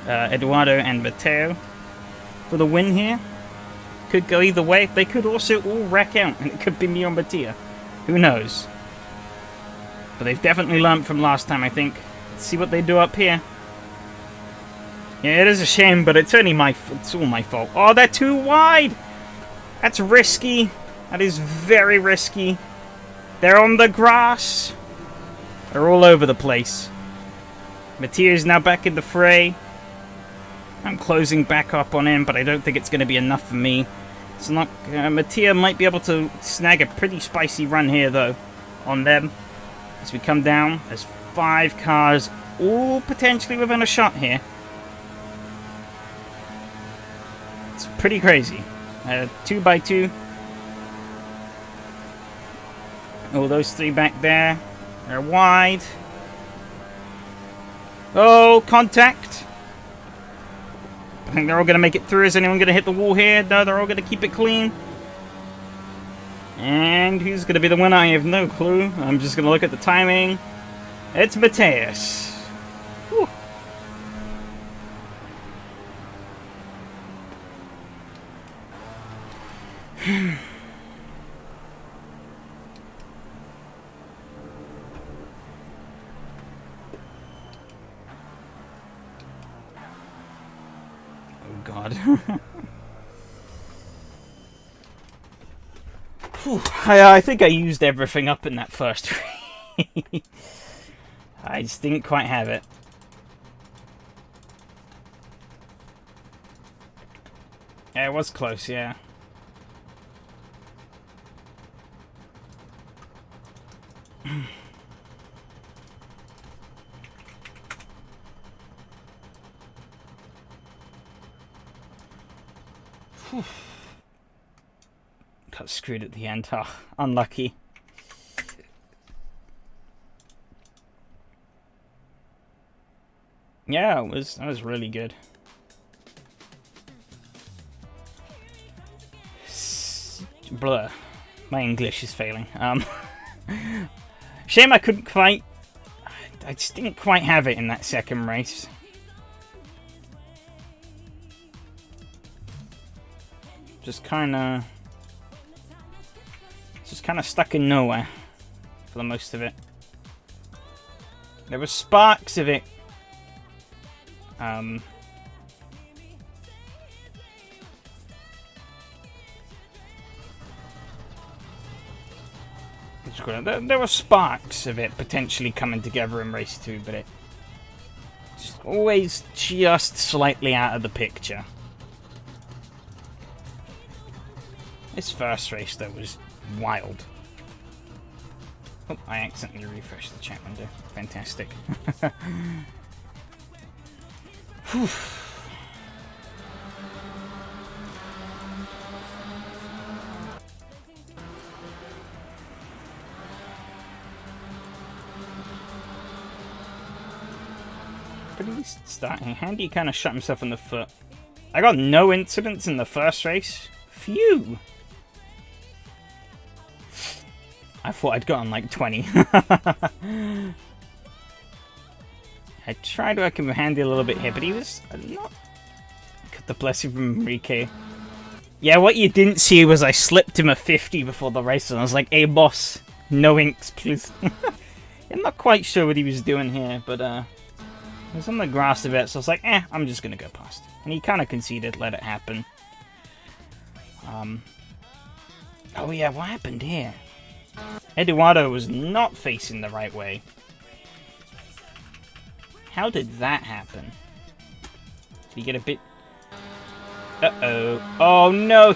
Eduardo, and Matteo for the win here. Could go either way. They could also all wreck out, and it could be me or Mattia. Who knows? But they've definitely learned from last time, I think. Let's see what they do up here. Yeah, it is a shame, but it's only it's all my fault. Oh, they're too wide! That's risky. That is very risky. They're on the grass. They're all over the place. Mattia is now back in the fray. I'm closing back up on him, but I don't think it's going to be enough for me. It's not. Mattia might be able to snag a pretty spicy run here, though, on them. As we come down, there's 5 cars, all potentially within a shot here. It's pretty crazy. 2x2. Oh, those 3 back there. They're wide. Oh, contact. I think they're all going to make it through. Is anyone going to hit the wall here? No, they're all going to keep it clean. And who's going to be the winner? I have no clue. I'm just going to look at the timing. It's Matthias. Whew. Oh, God. I think I used everything up in that first race. I just didn't quite have it. Yeah, it was close, yeah. Got screwed at the end. Oh, unlucky. Yeah, that was really good. Blur. My English is failing. Shame I couldn't quite. I just didn't quite have it in that second race. Just kind of stuck in nowhere for the most of it. There were sparks of it. There were sparks of it potentially coming together in race 2, but it just always just slightly out of the picture. This first race, though, was wild. Oh, I accidentally refreshed the chat window. Fantastic. Whew. Pretty starting. Handy kind of shot himself in the foot. I got no incidents in the first race. Phew. I thought I'd gotten like 20. I tried working with Handy a little bit here, but he was not. Got the blessing from Enrique. Yeah, what you didn't see was I slipped him a 50 before the race, and I was like, hey boss, no inks, please. I'm not quite sure what he was doing here, but he was on the grass a bit, so I was like, I'm just gonna go past. And he kind of conceded, let it happen. Oh yeah, what happened here? Eduardo was not facing the right way. How did that happen? Did he get a bit... Uh-oh. Oh no,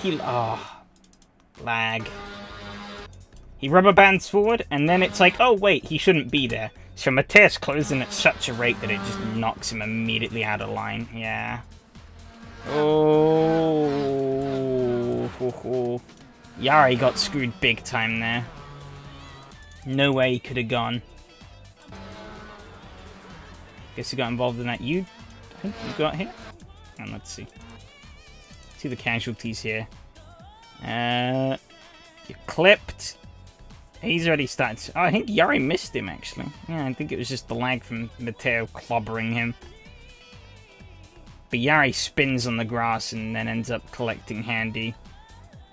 lag. He rubber bands forward, and then it's like, oh wait, he shouldn't be there. So Mateus closing at such a rate that it just knocks him immediately out of line. Yeah. Oh. Yari got screwed big time there. No way he could have gone. Guess he got involved in that. I think you got here? And let's see. See the casualties here. You're clipped. He's already started. Oh, I think Yari missed him, actually. Yeah, I think it was just the lag from Matteo clobbering him. But Yari spins on the grass and then ends up collecting Handy.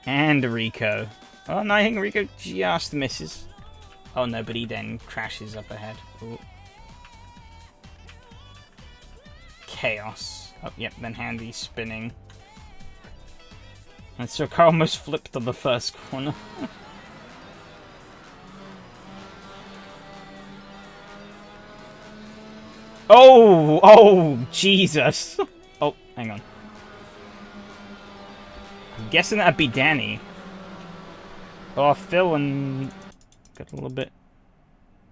And Rico. Oh, no, I think Rico just misses. Oh, no, but he then crashes up ahead. Ooh. Chaos. Oh, yep, then Handy spinning. And so Carl almost flipped on the first corner. Oh, Jesus. Oh, hang on. I'm guessing that'd be Danny. Oh, Phil and... Got a little bit...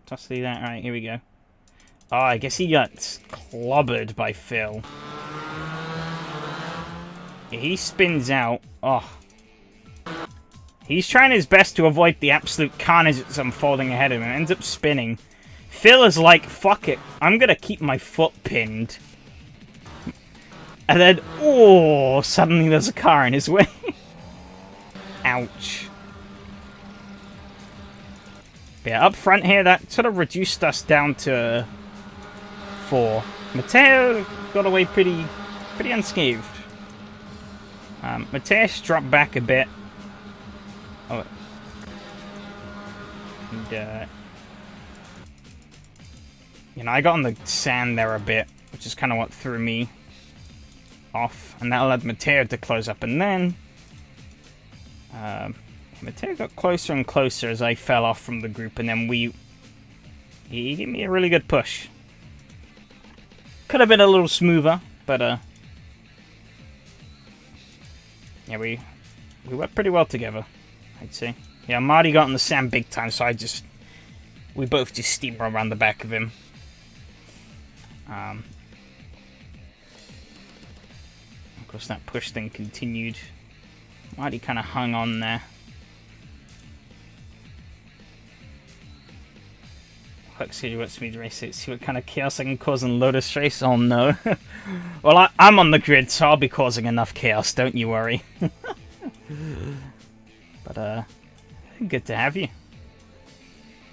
Tossy that. Alright, here we go. Oh, I guess he got clobbered by Phil. Yeah, he spins out. Oh. He's trying his best to avoid the absolute carnage that's unfolding ahead of him. Ends up spinning. Phil is like, fuck it. I'm gonna keep my foot pinned. And then, oh, suddenly there's a car in his way. Ouch. Yeah, up front here, that sort of reduced us down to 4. Matteo got away pretty unscathed. Mateus dropped back a bit. Oh. And, you know, I got on the sand there a bit, which is kind of what threw me off. And that allowed Matteo to close up. And then Matteo got closer and closer as I fell off from the group. And then he gave me a really good push. Could have been a little smoother, but yeah, we went pretty well together, I'd say. Yeah, Marty got on the sand big time, so we both just steamrolled around the back of him. Of course, that push thing continued. Marty kind of hung on there. Huxley wants me to race it. See what kind of chaos I can cause in Lotus race. Oh no. Well, I'm on the grid, so I'll be causing enough chaos. Don't you worry. But good to have you.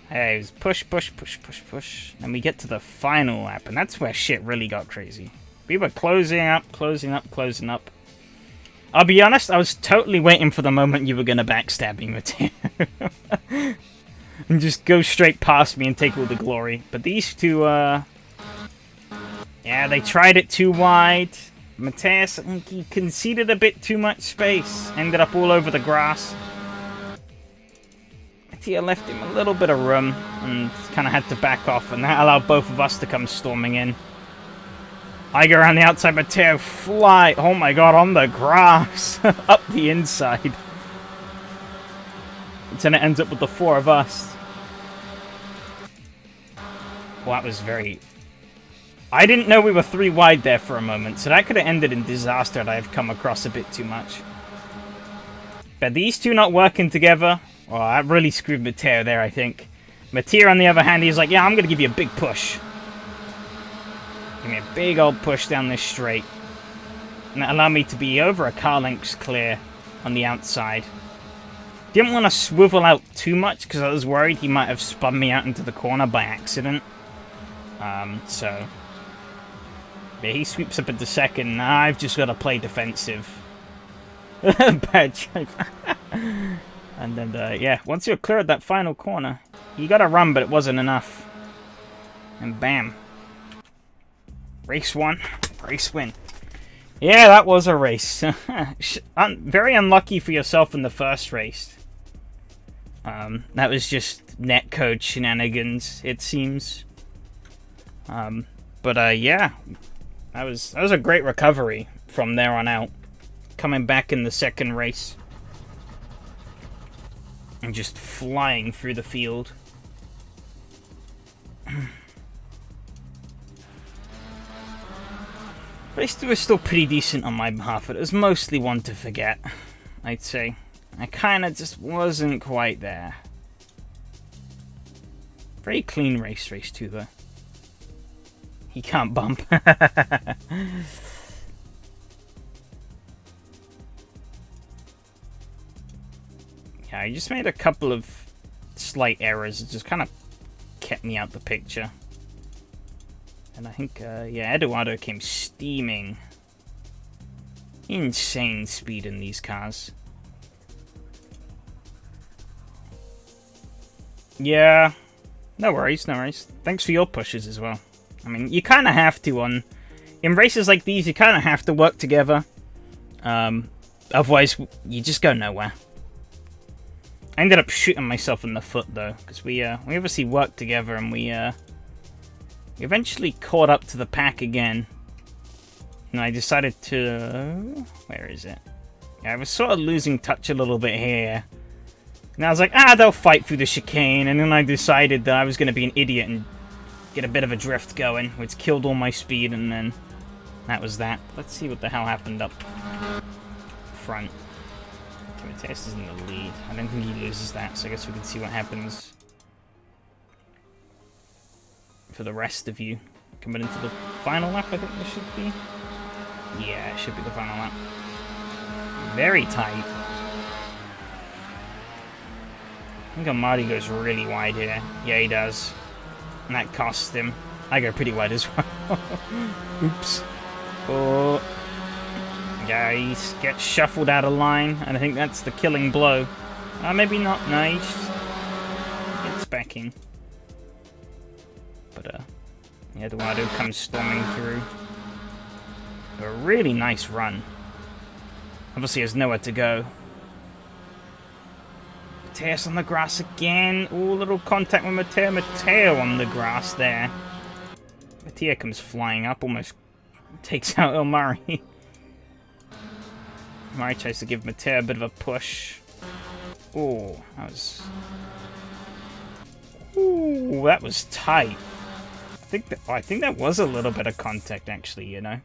Hey, it was push. And we get to the final lap, and that's where shit really got crazy. We were closing up. I'll be honest, I was totally waiting for the moment you were gonna backstab me, Matteo. And just go straight past me and take all the glory. But these two, yeah, they tried it too wide. Mateus, I think he conceded a bit too much space. Ended up all over the grass. Mattia left him a little bit of room and kind of had to back off. And that allowed both of us to come storming in. I go around the outside, Matteo fly. Oh my god, on the grass. Up the inside. And then it ends up with the 4 of us. Well, that was very... I didn't know we were 3 wide there for a moment, so that could have ended in disaster that I've come across a bit too much. But these two not working together, well, that really screwed Matteo there, I think. Matteo, on the other hand, he's like, yeah, I'm going to give you a big push. Give me a big old push down this straight. And that allowed me to be over a car length's clear on the outside. Didn't want to swivel out too much because I was worried he might have spun me out into the corner by accident. So... yeah, he sweeps up into second. I've just got to play defensive. Bad drive. And then, yeah, once you're cleared that final corner, you gotta run, but it wasn't enough. And bam. Race 1, race win. Yeah, that was a race. Very unlucky for yourself in the first race. That was just netcode shenanigans, it seems. But yeah, that was a great recovery from there on out. Coming back in the second race. And just flying through the field. Race 2 was still pretty decent on my behalf, but it was mostly one to forget, I'd say. I kinda just wasn't quite there. Very clean race 2 though. He can't bump. Yeah, I just made a couple of slight errors. It just kind of kept me out the picture. And I think, yeah, Eduardo came steaming. Insane speed in these cars. Yeah, no worries, no worries. Thanks for your pushes as well. I mean, you kind of have to in races like these, you kind of have to work together. Otherwise, you just go nowhere. I ended up shooting myself in the foot though, because we obviously worked together and we eventually caught up to the pack again. And I decided to... where is it? Yeah, I was sort of losing touch a little bit here. And I was like, they'll fight through the chicane. And then I decided that I was going to be an idiot and get a bit of a drift going, which killed all my speed, and then that was that. Let's see what the hell happened up front. Mateus is in the lead. I don't think he loses that, so I guess we can see what happens for the rest of you. Coming into the final lap, I think this should be. Yeah, it should be the final lap. Very tight. I think Amadi goes really wide here. Yeah, he does. And that costs him. I go pretty wide as well. Oops. Oh. Yeah, he gets shuffled out of line, and I think that's the killing blow. Maybe not. No, he just gets backing. But, yeah, Eduardo comes storming through. A really nice run. Obviously, has nowhere to go. Mateus on the grass again. Ooh, little contact with Mateo. Mateo on the grass there. Mateo comes flying up, almost takes out El Mari. Mari tries to give Mateo a bit of a push. Ooh, that was... ooh, that was tight. I think that was a little bit of contact, actually, you know.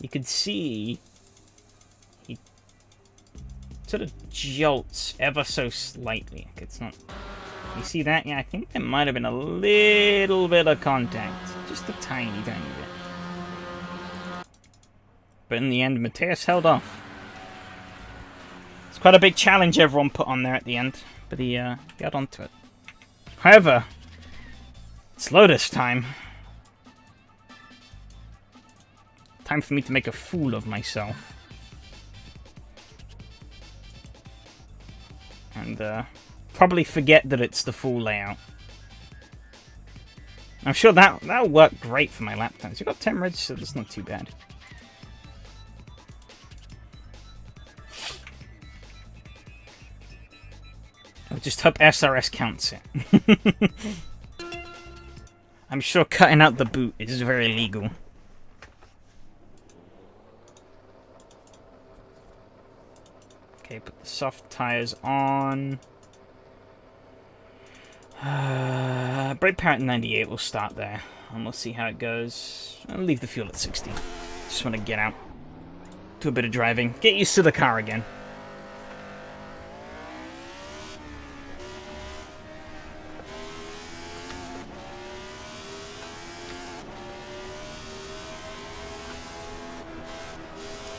You could see he sort of jolts ever so slightly. It's not... you see that? Yeah, I think there might have been a little bit of contact. Just a tiny, tiny bit. But in the end, Mateus held off. It's quite a big challenge everyone put on there at the end. But he got onto it. However, it's Lotus time. Time for me to make a fool of myself. And probably forget that it's the full layout. I'm sure that'll work great for my lap times. You've got 10 reds, so that's not too bad. I'll just hope SRS counts it. I'm sure cutting out the boot is very legal. Okay, put the soft tires on. Brake Parrot 98 will start there, and we'll see how it goes. I'll leave the fuel at 60. Just want to get out, do a bit of driving, get used to the car again.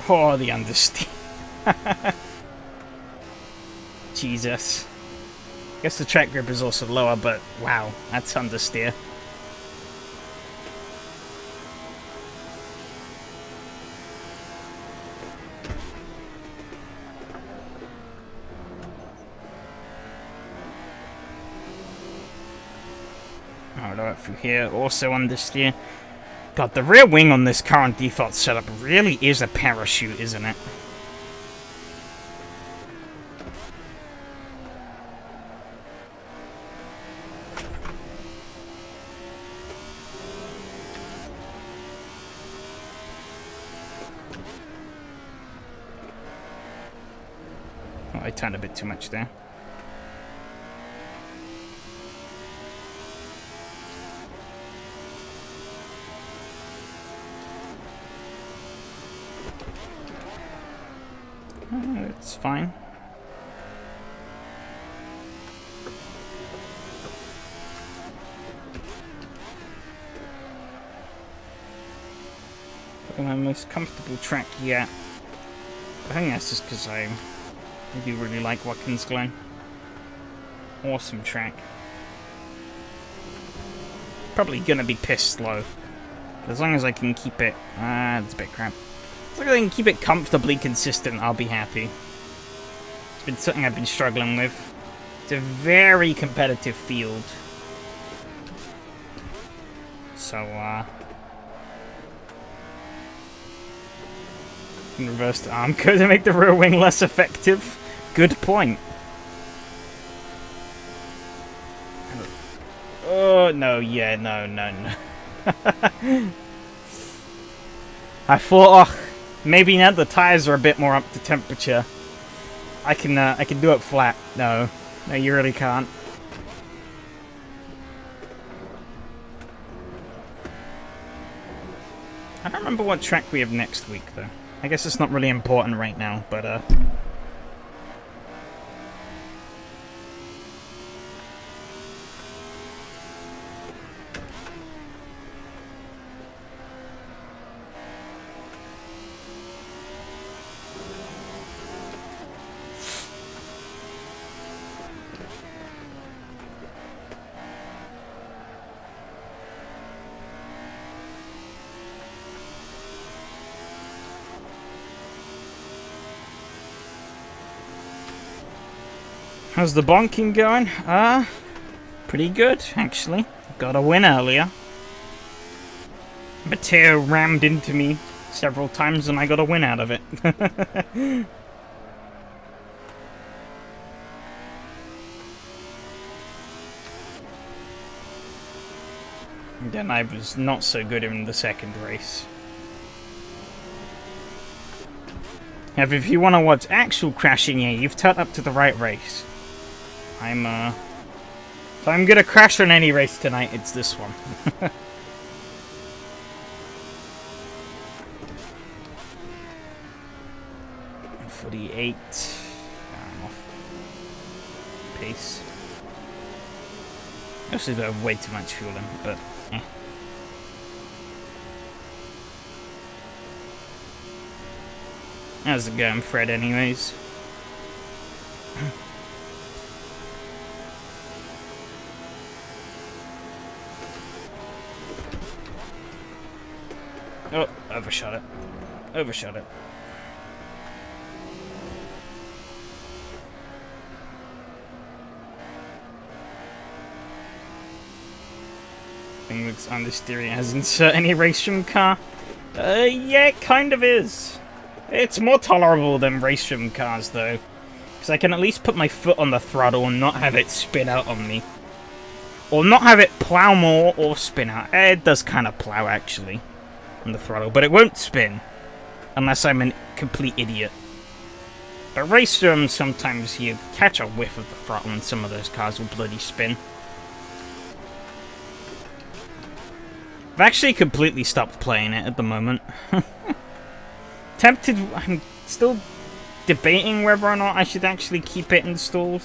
Oh, the understeer. Jesus. Guess the track grip is also lower, but wow, that's understeer. Alright, out through here, also understeer. God, the rear wing on this current default setup really is a parachute, isn't it? Oh, I turned a bit too much there. It's fine. Probably my most comfortable track yet. I think that's just because I do really like Watkins Glen. Awesome track. Probably gonna be pissed slow. But as long as I can keep it... it's a bit crap. As long as I can keep it comfortably consistent, I'll be happy. It's been something I've been struggling with. It's a very competitive field. So, reverse the arm code to make the rear wing less effective. Good point. Oh, no, yeah, no. I thought, oh, maybe now the tires are a bit more up to temperature. I can do it flat. No, you really can't. I don't remember what track we have next week, though. I guess it's not really important right now, but, how's the bonking going? Pretty good, actually. Got a win earlier. Mateo rammed into me several times and I got a win out of it. And then I was not so good in the second race. Now, if you want to watch actual crashing here, you've turned up to the right race. If I'm gonna crash on any race tonight, it's this one. 48. I'm off pace. I also don't have way too much fuel in, but eh. How's it going, Fred, anyways? Oh, overshot it. Overshot it. Thing looks understeering as insert any race sim car. Yeah, it kind of is. It's more tolerable than race sim cars, though. Because I can at least put my foot on the throttle and not have it spin out on me. Or not have it plow more or spin out. It does kind of plow, actually, on the throttle. But it won't spin. Unless I'm a complete idiot. But race sim, sometimes you catch a whiff of the throttle and some of those cars will bloody spin. I've actually completely stopped playing it at the moment. Tempted, I'm still debating whether or not I should actually keep it installed.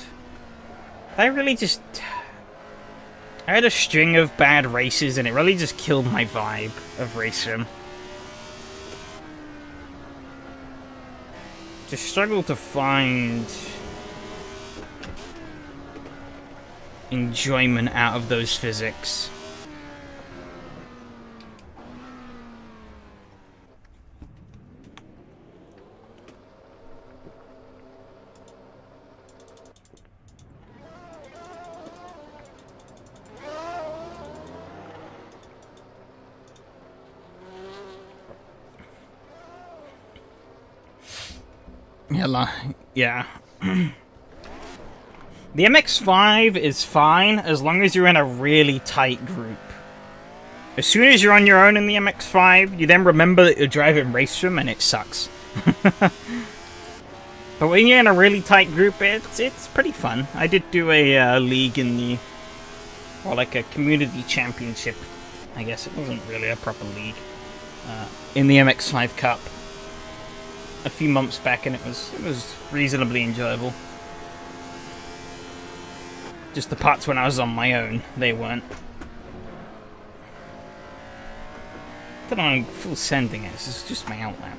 I had a string of bad races and it really just killed my vibe of race sim. Just struggle to find enjoyment out of those physics. Yeah. The MX-5 is fine as long as you're in a really tight group. As soon as you're on your own in the MX-5, you then remember that you're driving Racing and it sucks. But when you're in a really tight group, it's pretty fun. I did do a league in the... or like a community championship. I guess it wasn't really a proper league. In the MX-5 Cup. A few months back, and it was reasonably enjoyable. Just the parts when I was on my own, they weren't. I don't know, I'm full sending it. This is just my outlap.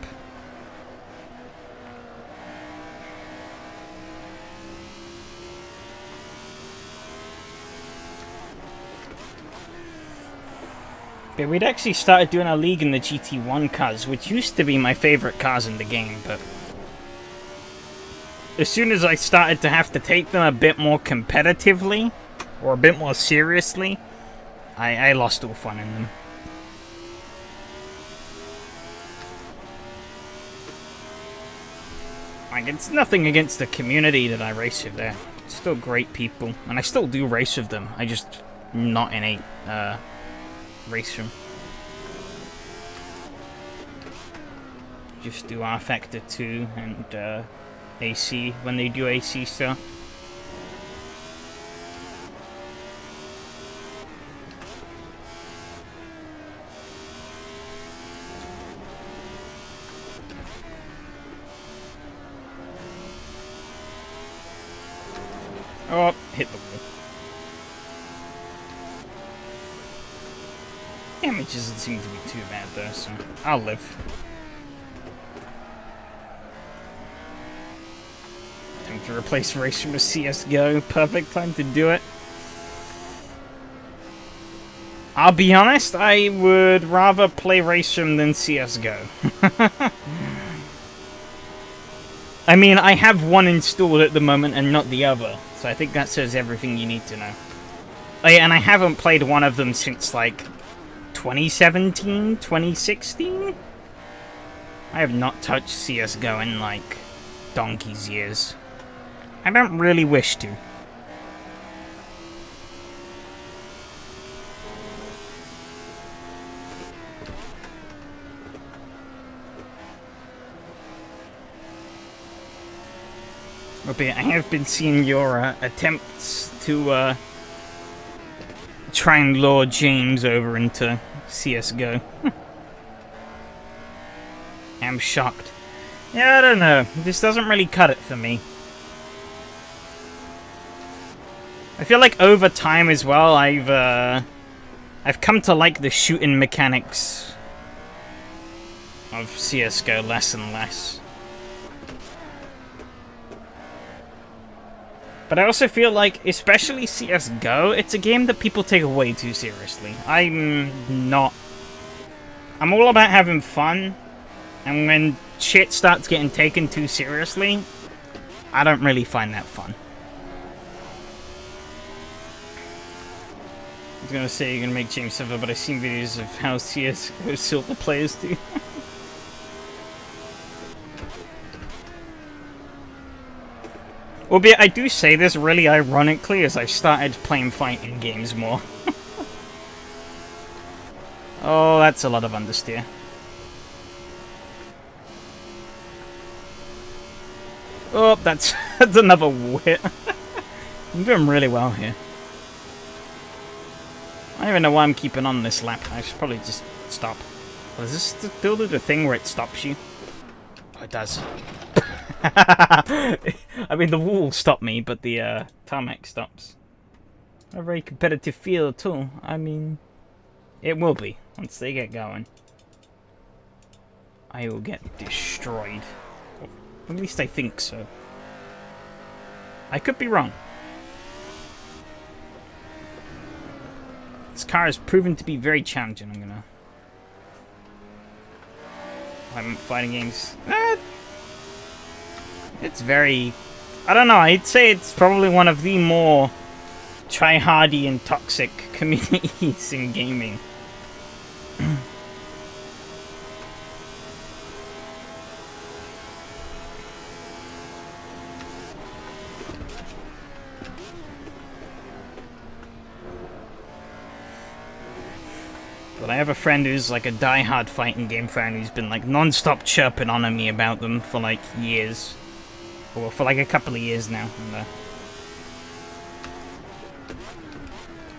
But we'd actually started doing a league in the GT1 cars, which used to be my favorite cars in the game, but as soon as I started to have to take them a bit more competitively, or a bit more seriously, I lost all fun in them. Like, it's nothing against the community that I race with there. It's still great people, and I still do race with them. I just not in a race room. Just do R Factor 2 and AC when they do AC stuff. Oh, hit the wall. Damage doesn't seem to be too bad though, so I'll live. Time to replace Racing with CSGO. Perfect time to do it. I'll be honest, I would rather play Racing than CSGO. I mean, I have one installed at the moment and not the other, so I think that says everything you need to know. Oh, yeah, and I haven't played one of them since, like, 2017, 2016? I have not touched CSGO in, like, donkey's years. I don't really wish to. Albeit, I have been seeing your attempts to try and lure James over into CSGO. I'm shocked. Yeah, I don't know. This doesn't really cut it for me. I feel like over time as well, I've come to like the shooting mechanics of CSGO less and less. But I also feel like, especially CSGO, it's a game that people take way too seriously. I'm not. I'm all about having fun, and when shit starts getting taken too seriously, I don't really find that fun. I was gonna say you're gonna make James Silver, but I've seen videos of how CSGO Silver players do. Albeit, I do say this really ironically as I've started playing fighting games more. Oh, that's a lot of understeer. Oh, that's another hit. I'm doing really well here. I don't even know why I'm keeping on this lap. I should probably just stop. Does this still do the thing where it stops you? Oh, it does. I mean, the wall stopped me, but the tarmac stops. Not a very competitive feel at all. I mean, it will be once they get going. I will get destroyed. Or at least I think so. I could be wrong. This car has proven to be very challenging. I'm fighting games. It's very... I don't know, I'd say it's probably one of the more try-hardy and toxic communities in gaming. But I have a friend who's like a die-hard fighting game fan who's been like non-stop chirping on me about them for like years. Or for like a couple of years now. And,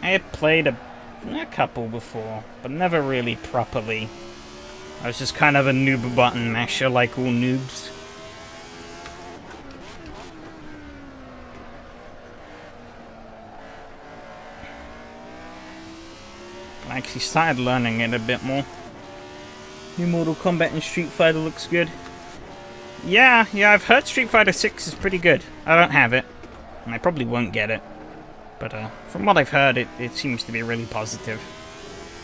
I had played a couple before, but never really properly. I was just kind of a noob button masher like all noobs. I actually started learning it a bit more. New Mortal Kombat and Street Fighter looks good. Yeah, I've heard Street Fighter 6 is pretty good. I don't have it, and I probably won't get it. But from what I've heard, it seems to be really positive.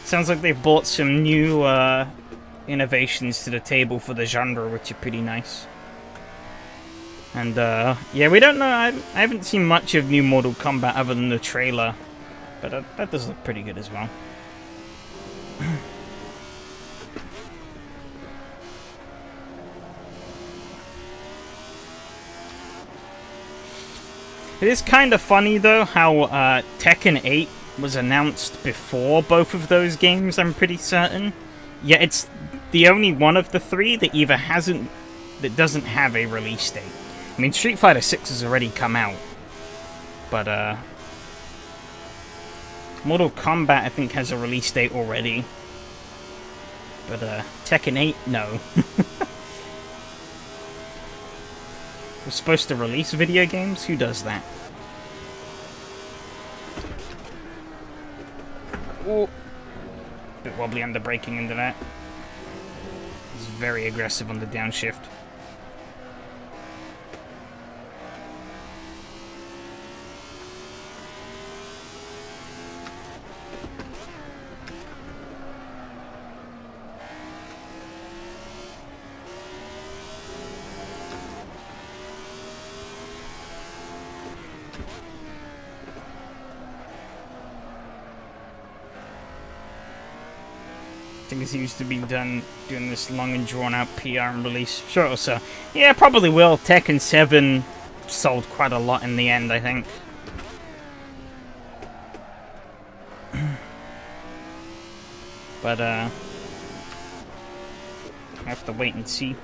Sounds like they've brought some new innovations to the table for the genre, which are pretty nice. And yeah, we don't know. I haven't seen much of new Mortal Kombat other than the trailer, but that does look pretty good as well. It is kind of funny though how Tekken 8 was announced before both of those games, I'm pretty certain. Yeah, it's the only one of the three that that doesn't have a release date. I mean, Street Fighter 6 has already come out, but Mortal Kombat I think has a release date already. But Tekken 8, no. We're supposed to release video games? Who does that? Oh. Bit wobbly under braking into that. He's very aggressive on the downshift. I think it seems to be done doing this long and drawn out PR and release. Sure, so yeah, probably will. Tekken 7 sold quite a lot in the end, I think. But I have to wait and see.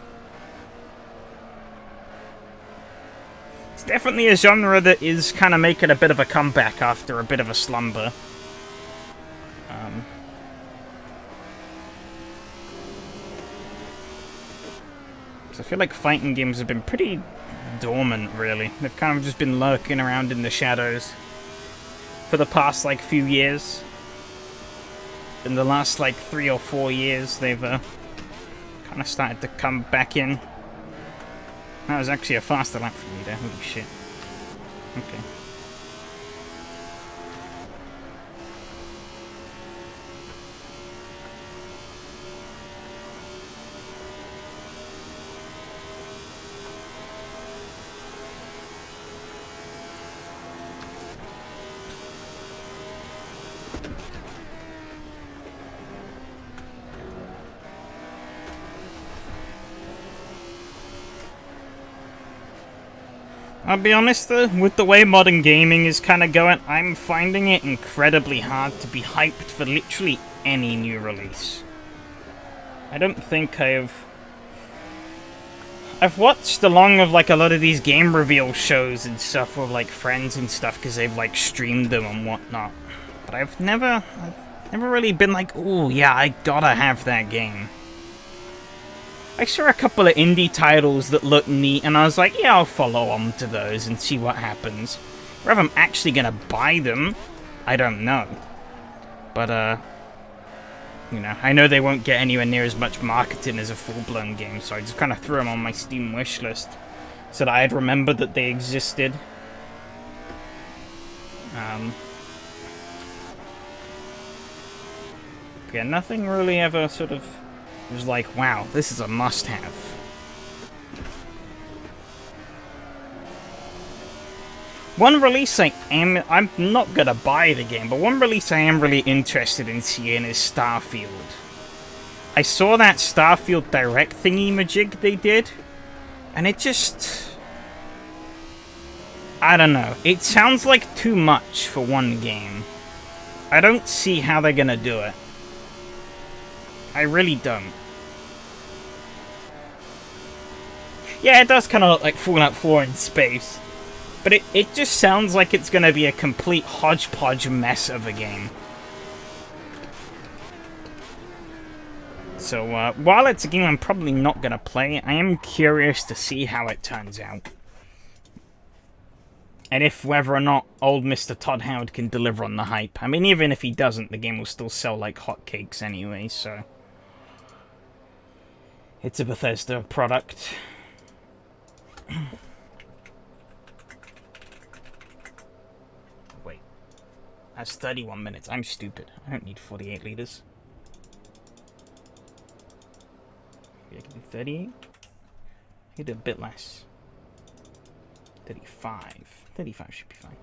It's definitely a genre that is kind of making a bit of a comeback after a bit of a slumber. I feel like fighting games have been pretty dormant, really. They've kind of just been lurking around in the shadows for the past, like, few years. In the last, like, 3 or 4 years, they've kind of started to come back in. That was actually a faster lap for me there. Holy shit. Okay. I'll be honest though, with the way modern gaming is kind of going, I'm finding it incredibly hard to be hyped for literally any new release. I don't think I've watched along of like a lot of these game reveal shows and stuff with like friends and stuff because they've like streamed them and whatnot. But I've never really been like, oh yeah, I gotta have that game. I saw a couple of indie titles that looked neat, and I was like, yeah, I'll follow on to those and see what happens. Whether I'm actually gonna buy them, I don't know. But, you know, I know they won't get anywhere near as much marketing as a full-blown game, so I just kind of threw them on my Steam wishlist so that I'd remember that they existed. Yeah, nothing really ever sort of was like, wow, this is a must-have. One release I'm not gonna buy the game, but one release I am really interested in seeing is Starfield. I saw that Starfield Direct thingy-majig they did, and it just... I don't know. It sounds like too much for one game. I don't see how they're gonna do it. I really don't. Yeah, it does kind of look like Fallout 4 in space. But it just sounds like it's going to be a complete hodgepodge mess of a game. So, while it's a game I'm probably not going to play, I am curious to see how it turns out. And if whether or not old Mr. Todd Howard can deliver on the hype. I mean, even if he doesn't, the game will still sell like hotcakes anyway, so... It's a Bethesda product. Wait. That's 31 minutes. I'm stupid. I don't need 48 liters. I can do 38. I can do a bit less. 35. 35 should be fine.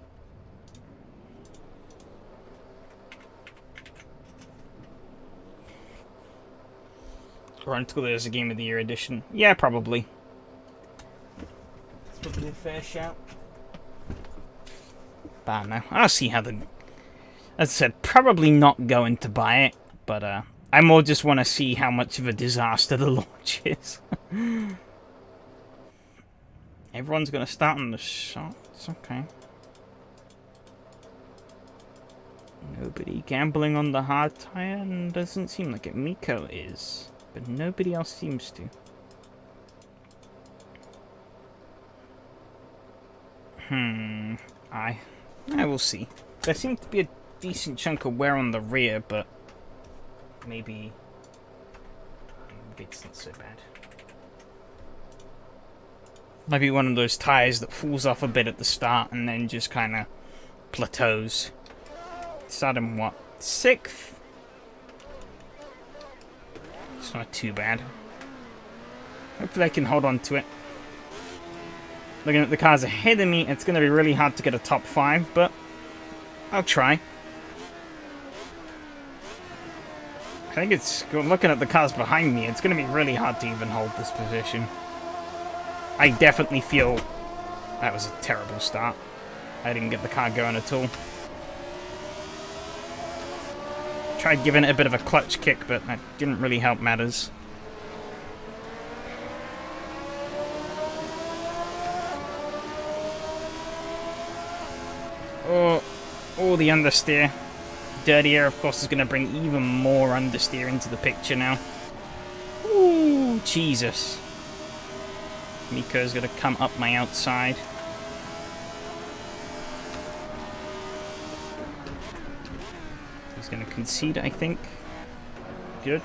Or until there's a Game of the Year edition. Yeah, probably. It's probably a fair shout. But I don't know. I'll see how the... As I said, probably not going to buy it, but I more just want to see how much of a disaster the launch is. Everyone's going to start on the shots. Okay. Nobody gambling on the hard tire, and doesn't seem like it. Miko is, but nobody else seems to. I will see. There seems to be a decent chunk of wear on the rear, but maybe it's not so bad. Might be one of those tires that falls off a bit at the start and then just kind of plateaus. Started in what? 6th? It's not too bad. Hopefully I can hold on to it. Looking at the cars ahead of me, it's going to be really hard to get a top 5, but I'll try. I think it's... Looking at the cars behind me, it's going to be really hard to even hold this position. I definitely feel that was a terrible start. I didn't get the car going at all. Tried giving it a bit of a clutch kick, but that didn't really help matters. Oh, the understeer. Dirty air, of course, is going to bring even more understeer into the picture now. Ooh, Jesus. Miko's going to come up my outside. He's going to concede, I think. Good.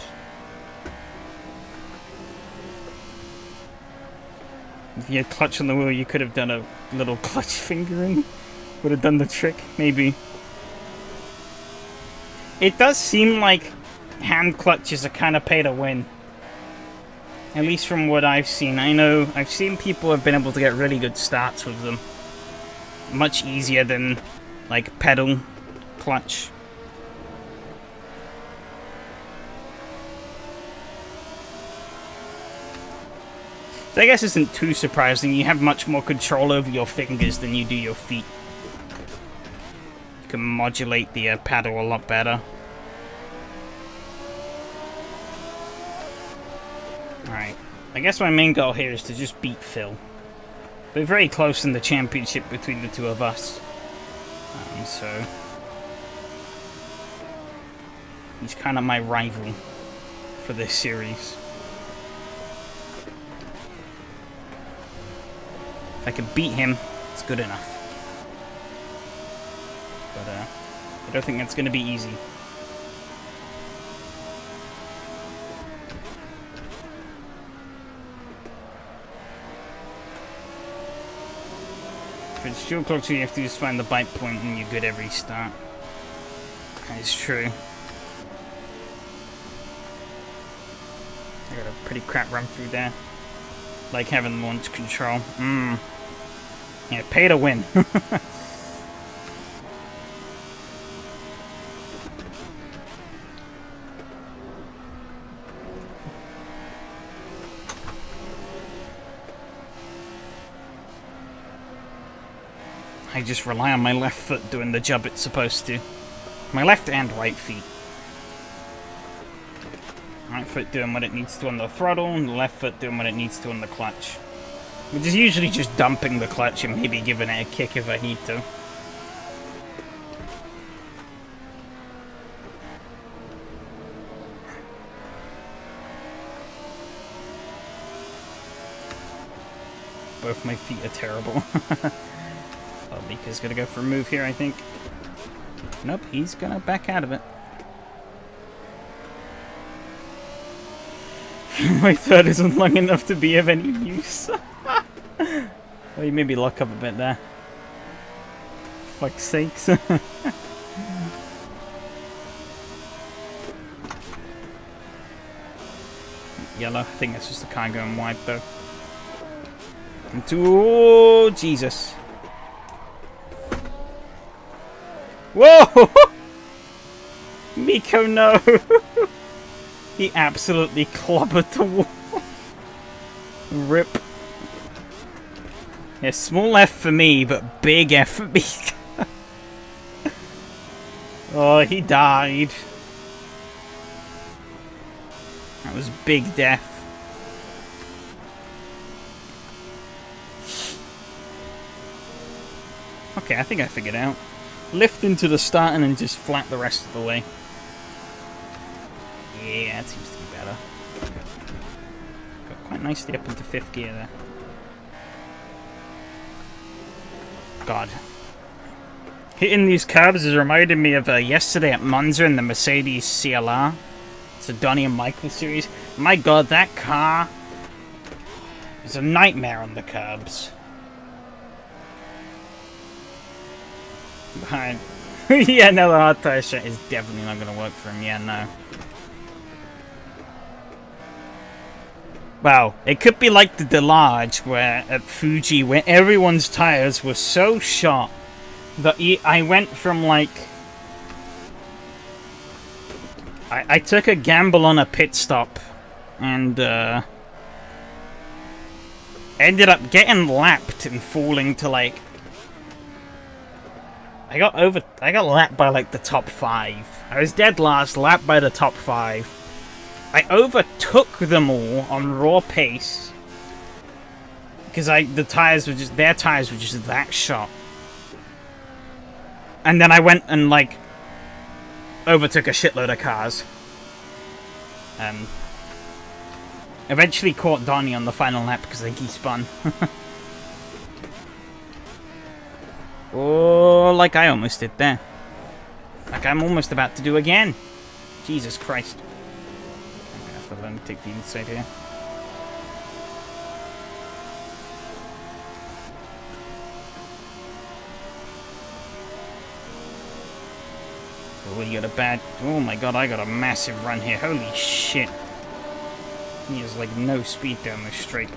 If you had clutch on the wheel, you could have done a little clutch fingering. Would have done the trick, maybe. It does seem like hand clutches are kind of pay to win. At least from what I've seen. I know I've seen people have been able to get really good starts with them. Much easier than, like, pedal clutch. So I guess it isn't too surprising. You have much more control over your fingers than you do your feet. You can modulate the paddle a lot better. Alright. I guess my main goal here is to just beat Phil. We're very close in the championship between the two of us. So... he's kind of my rival for this series. If I can beat him, it's good enough. But, I don't think that's going to be easy. If it's dual clutch, you have to just find the bite point and you're good every start. That is true. I got a pretty crap run through there. Like having launch control. Yeah, pay to win. I just rely on my left foot doing the job it's supposed to. My left and right feet. Right foot doing what it needs to on the throttle, and the left foot doing what it needs to on the clutch. Which is usually just dumping the clutch and maybe giving it a kick if I need to. Both my feet are terrible. Oh, Mika's gonna go for a move here, I think. Nope, he's gonna back out of it. My third isn't long enough to be of any use. Well, you maybe lock up a bit there. Fuck's sakes. Yellow. I think that's just the car going wide, though. Oh, Jesus. Whoa! Miko, no! He absolutely clobbered the wall. Rip. Yeah, small F for me, but big F for Miko. Oh, he died. That was big death. Okay, I think I figured it out. Lift into the start and then just flat the rest of the way. Yeah, that seems to be better. Got quite nicely up into 5th gear there. God. Hitting these curbs has reminded me of yesterday at Monza in the Mercedes CLR. It's a Donnie and Michael series. My God, that car is a nightmare on the curbs. Behind. Yeah, no, the hard tire shit is definitely not going to work for him. Yeah, no. Wow, it could be like the Delage where at Fuji, where everyone's tires were so shot that I went from like... I took a gamble on a pit stop and ended up getting lapped and falling to like... I got lapped by like the top 5. I was dead last, lapped by the top 5. I overtook them all on raw pace because their tires were just that shot. And then I went and like overtook a shitload of cars. Eventually caught Donnie on the final lap because I think he spun. Oh, like I almost did there. Like I'm almost about to do again. Jesus Christ. I'm gonna have to let me take the inside here. Oh, you got a bad... Oh my God, I got a massive run here. Holy shit. He has like no speed down this straight.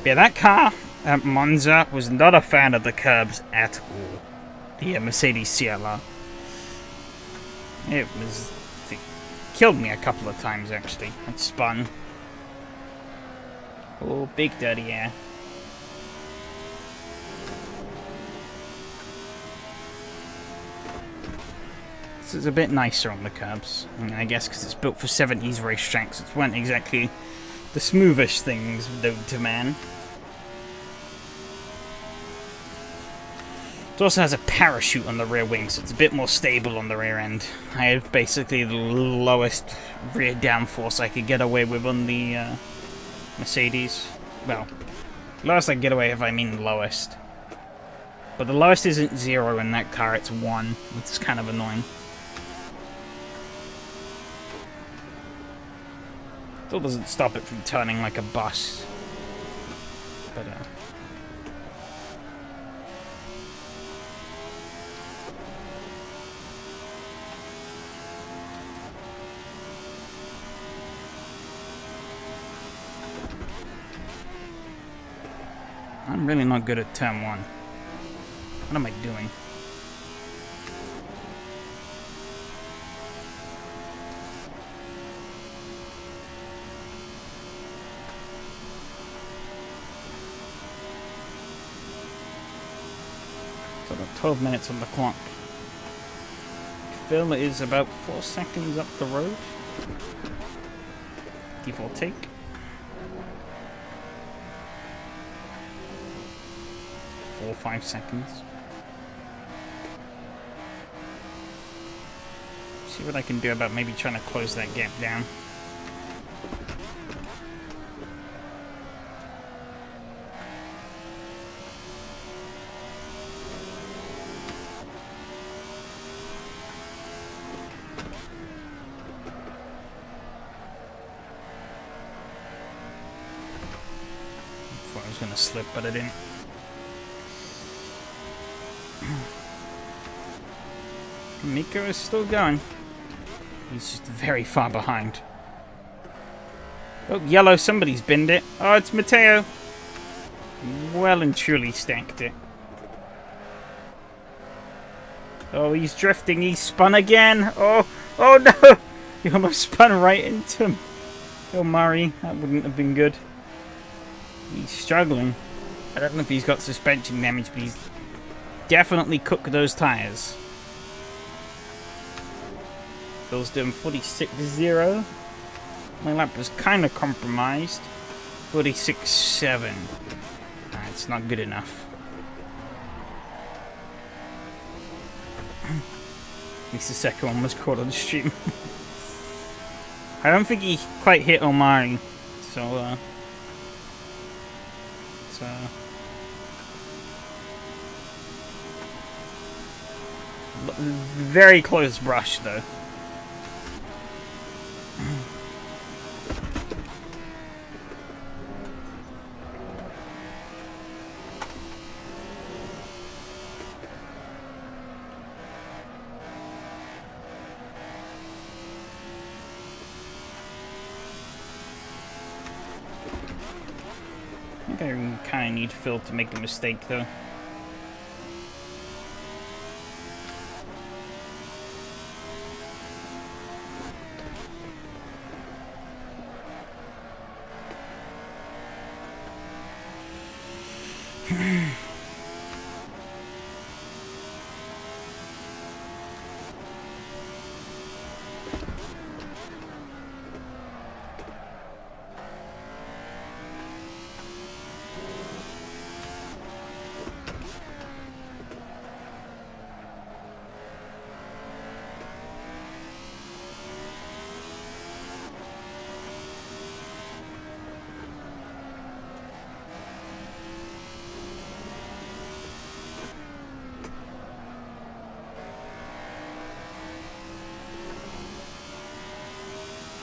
Yeah, that car at Monza was not a fan of the curbs at all. The Mercedes CLR. It killed me a couple of times, actually. It spun. Oh, big dirty air. This is a bit nicer on the curbs. I guess because it's built for 70s racetracks. It weren't exactly the smoothest things known to man. It also has a parachute on the rear wing, so it's a bit more stable on the rear end. I have basically the lowest rear downforce I could get away with on the Mercedes. Well, lowest I can get away if I mean lowest. But the lowest isn't 0 in that car, it's 1, which is kind of annoying. Still doesn't stop it from turning like a bus. But, I'm really not good at turn 1. What am I doing? 12 minutes on the clock. Phil is about 4 seconds up the road. Give or take. Four or 5 seconds. See what I can do about maybe trying to close that gap down. I was gonna slip, but I didn't. Miko is still going. He's just very far behind. Oh, yellow, somebody's binned it. Oh, it's Matteo. Well and truly stacked it. Oh, he's drifting. He's spun again. Oh, oh no! He almost spun right into him. Oh, Mari, that wouldn't have been good. He's struggling. I don't know if he's got suspension damage, but he's definitely cooked those tires. Phil's doing 46.0. My lap was kind of compromised. 46.7. It's not good enough. At least the second one was caught on the stream. I don't think he quite hit Omari, so very close brush though. I think I kind of need Phil to make a mistake though.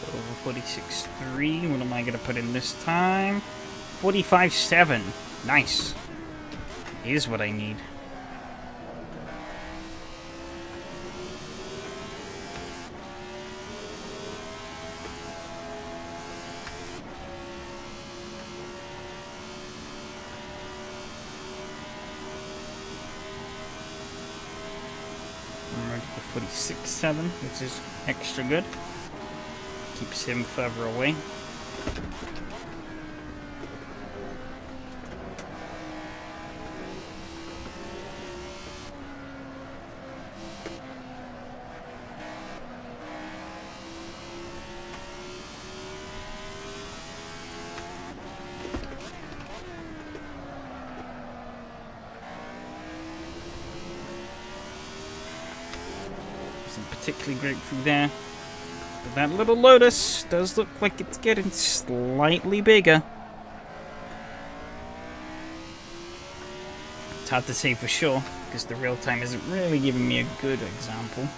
Over 46.3. What am I going to put in this time? 45.7. Nice. Here's what I need. I'm ready for 46.7, which is extra good. Keeps him further away. Isn't particularly great through there. But that little Lotus does look like it's getting slightly bigger. It's hard to say for sure, because the real time isn't really giving me a good example.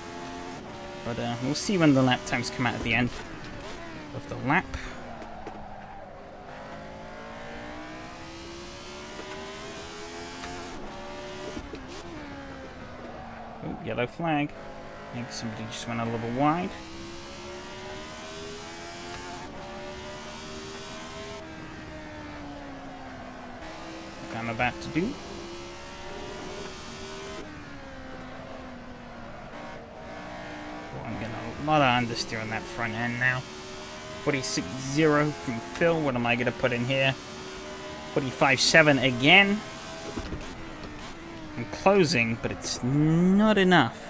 But we'll see when the lap times come out at the end of the lap. Oh, yellow flag. I think somebody just went a little wide. I'm about to do. Oh, I'm getting a lot of understeer on that front end now. 46.0 from Phil. What am I going to put in here? 45.7 again. I'm closing, but it's not enough.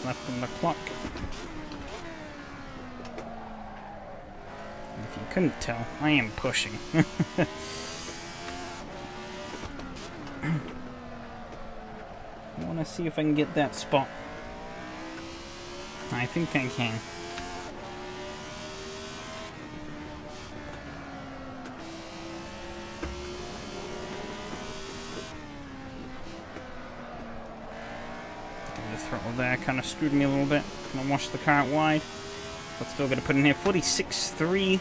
Left on the clock. If you couldn't tell, I am pushing. I want to see if I can get that spot. I think I can. Throttle there kind of screwed me a little bit. Gonna wash the car out wide. What's Phil gonna put in here? 46.3. I'm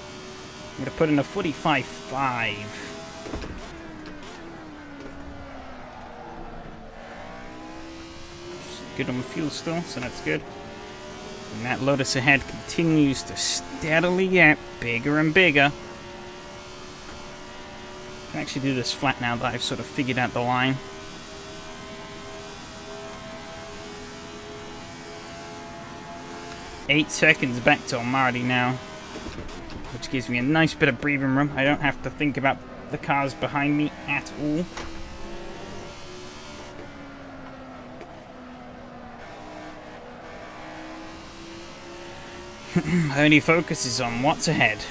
gonna put in a 45.5. Good on the fuel still, so that's good. And that Lotus ahead continues to steadily get bigger and bigger. I can actually do this flat now that I've sort of figured out the line. Eight seconds back to Marty now, which gives me a nice bit of breathing room. I don't have to think about the cars behind me at all. Only focuses on what's ahead.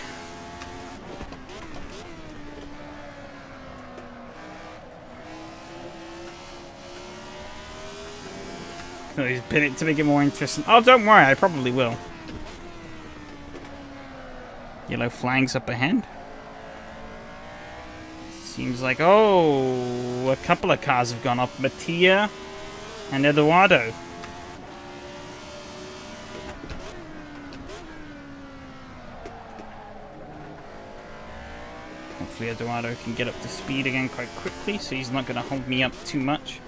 So he's bit it to make it more interesting. Oh, don't worry, I probably will. Yellow flags up ahead. Seems like, oh, a couple of cars have gone off. Mattia and Eduardo. Hopefully Eduardo can get up to speed again quite quickly, so he's not going to hold me up too much.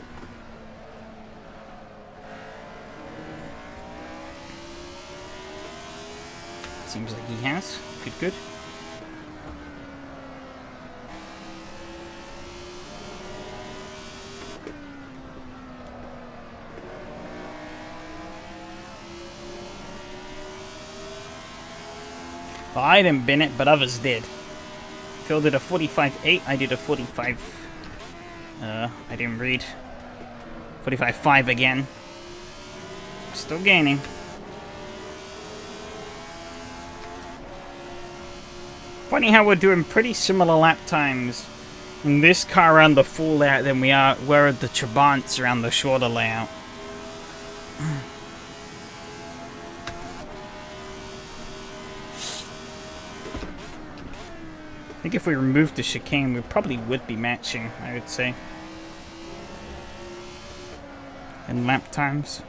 Seems like he has. Good, good. Well, I didn't bin it, but others did. Phil did a 45.8, I did a 45... I didn't read. 45.5 again. Still gaining. Funny how we're doing pretty similar lap times in this car around the full layout than we were at the Trabants around the shorter layout. I think if we removed the chicane, we probably would be matching, I would say. In lap times.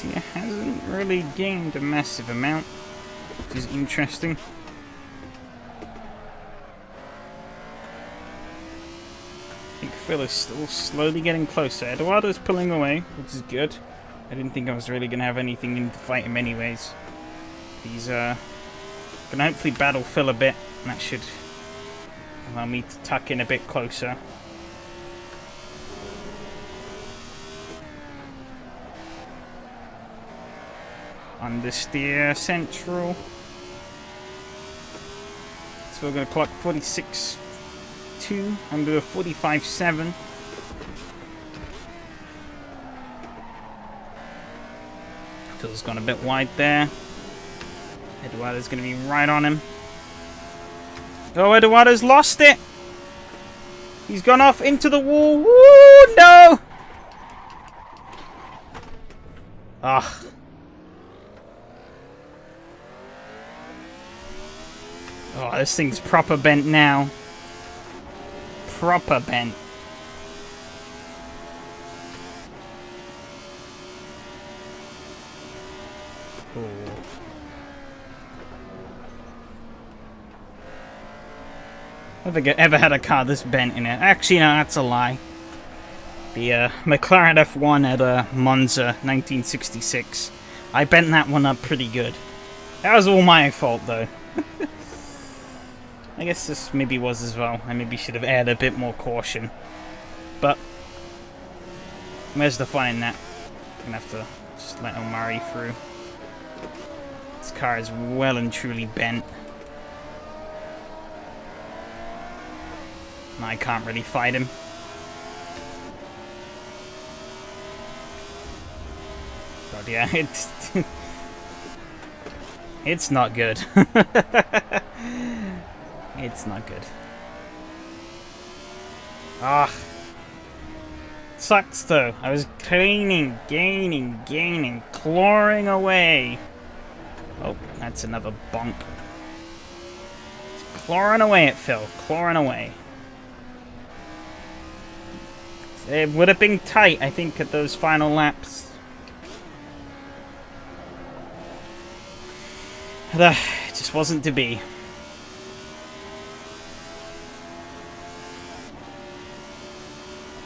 It hasn't really gained a massive amount, which is interesting. I think Phil is still slowly getting closer. Eduardo's pulling away, which is good. I didn't think I was really going to have anything in to fight him anyways. He's going to hopefully battle Phil a bit, and that should allow me to tuck in a bit closer. understeer central. So we're going to clock 46.2 and do a 45.7. Phil's gone a bit wide there. Eduardo's going to be right on him. Oh, Eduardo's lost it. He's gone off into the wall. Woo, no! Ugh. Oh, this thing's proper bent now. Proper bent. Ooh. Ever had a car this bent in it? Actually, no, that's a lie. The McLaren F1 at Monza 1966. I bent that one up pretty good. That was all my fault, though. I guess this maybe was as well. I maybe should have added a bit more caution. But where's the fun in that? I'm gonna have to just let Omari through. This car is well and truly bent. I can't really fight him. God, yeah, it's not good. It's not good. Ah, sucks though. I was cleaning, gaining, clawing away. Oh, that's another bonk. Just clawing away at Phil, clawing away. It would have been tight, I think, at those final laps. But, it just wasn't to be.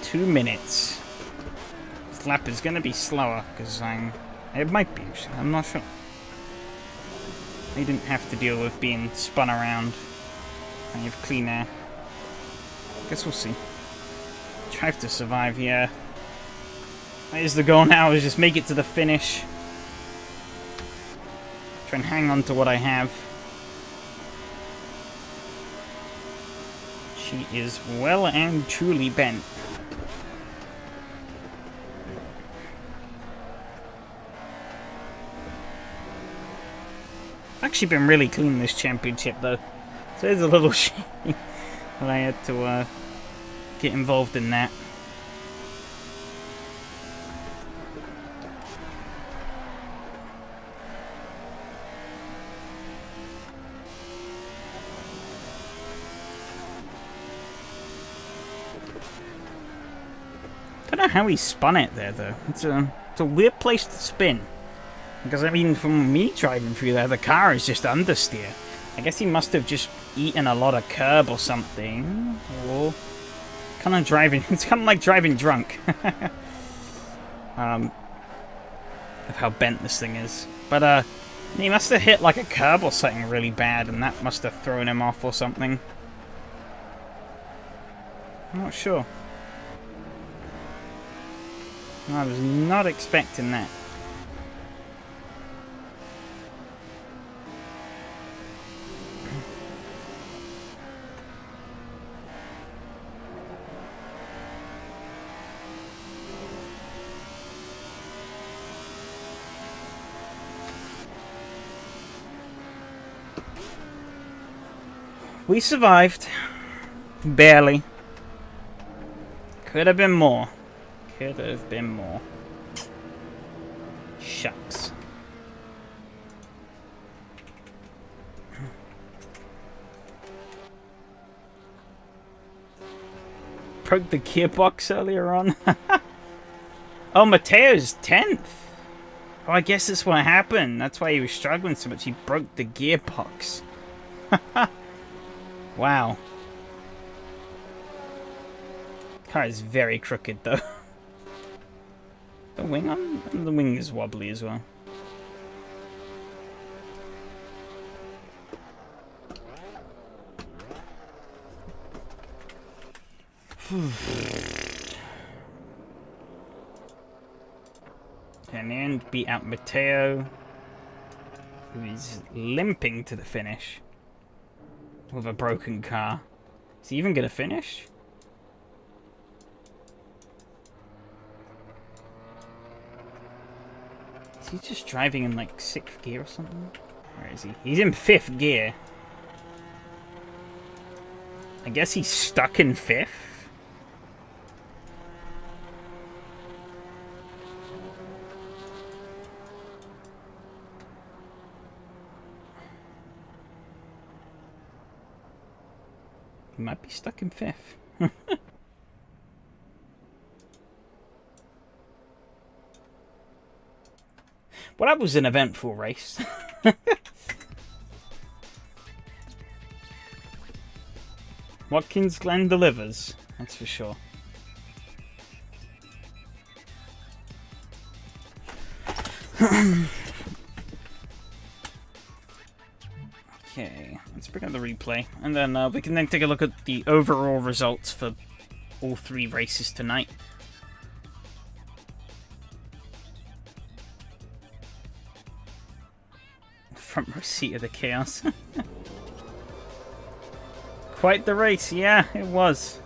Two minutes. This lap is going to be slower, because it might be, I'm not sure. I didn't have to deal with being spun around. Plenty of clean air. Guess we'll see. Try to survive here. That is the goal now, is just make it to the finish. Try and hang on to what I have. She is well and truly bent. Actually been really clean this championship though. So it's a little shame that I had to get involved in that. Don't know how he spun it there though. It's a weird place to spin. Because I mean, from me driving through there, the car is just understeer. I guess he must have just eaten a lot of curb or something. Or kind of driving. It's kind of like driving drunk. Of how bent this thing is. But he must have hit like a curb or something really bad, and that must have thrown him off or something. I'm not sure. I was not expecting that. We survived. Barely. Could have been more. Could have been more. Shucks. Broke the gearbox earlier on. Oh, Mateo's 10th. Oh, I guess that's what happened. That's why he was struggling so much. He broke the gearbox. Wow. Car is very crooked though. The wing is wobbly as well. And then beat out Mateo. who is limping to the finish with a broken car. Is he even going to finish? Is he just driving in like 6th gear or something? Where is he? He's in 5th gear. I guess he's stuck in 5th? He might be stuck in 5th. Well, that was an eventful race. Watkins Glen delivers, that's for sure. Okay, let's bring up the replay, and then we can then take a look at the overall results for all 3 races tonight. Front row seat of the chaos. Quite the race, yeah, it was.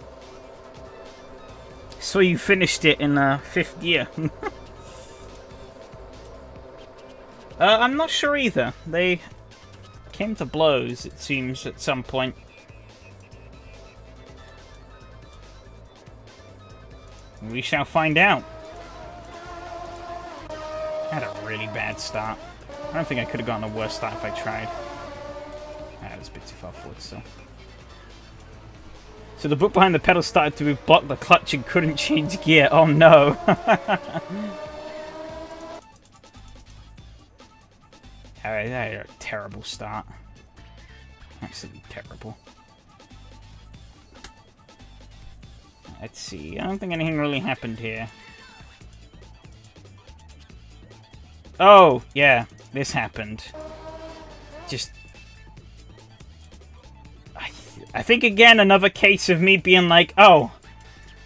So you finished it in 5th gear. I'm not sure either. They came to blows, it seems, at some point. We shall find out. Had a really bad start. I don't think I could have gotten a worse start if I tried. That was a bit too far forward still. So the boot behind the pedal started to block the clutch and couldn't change gear. Oh no! Alright, that had a terrible start. Absolutely terrible. Let's see. I don't think anything really happened here. Oh, yeah. This happened. Just... I think, again, another case of me being like, oh,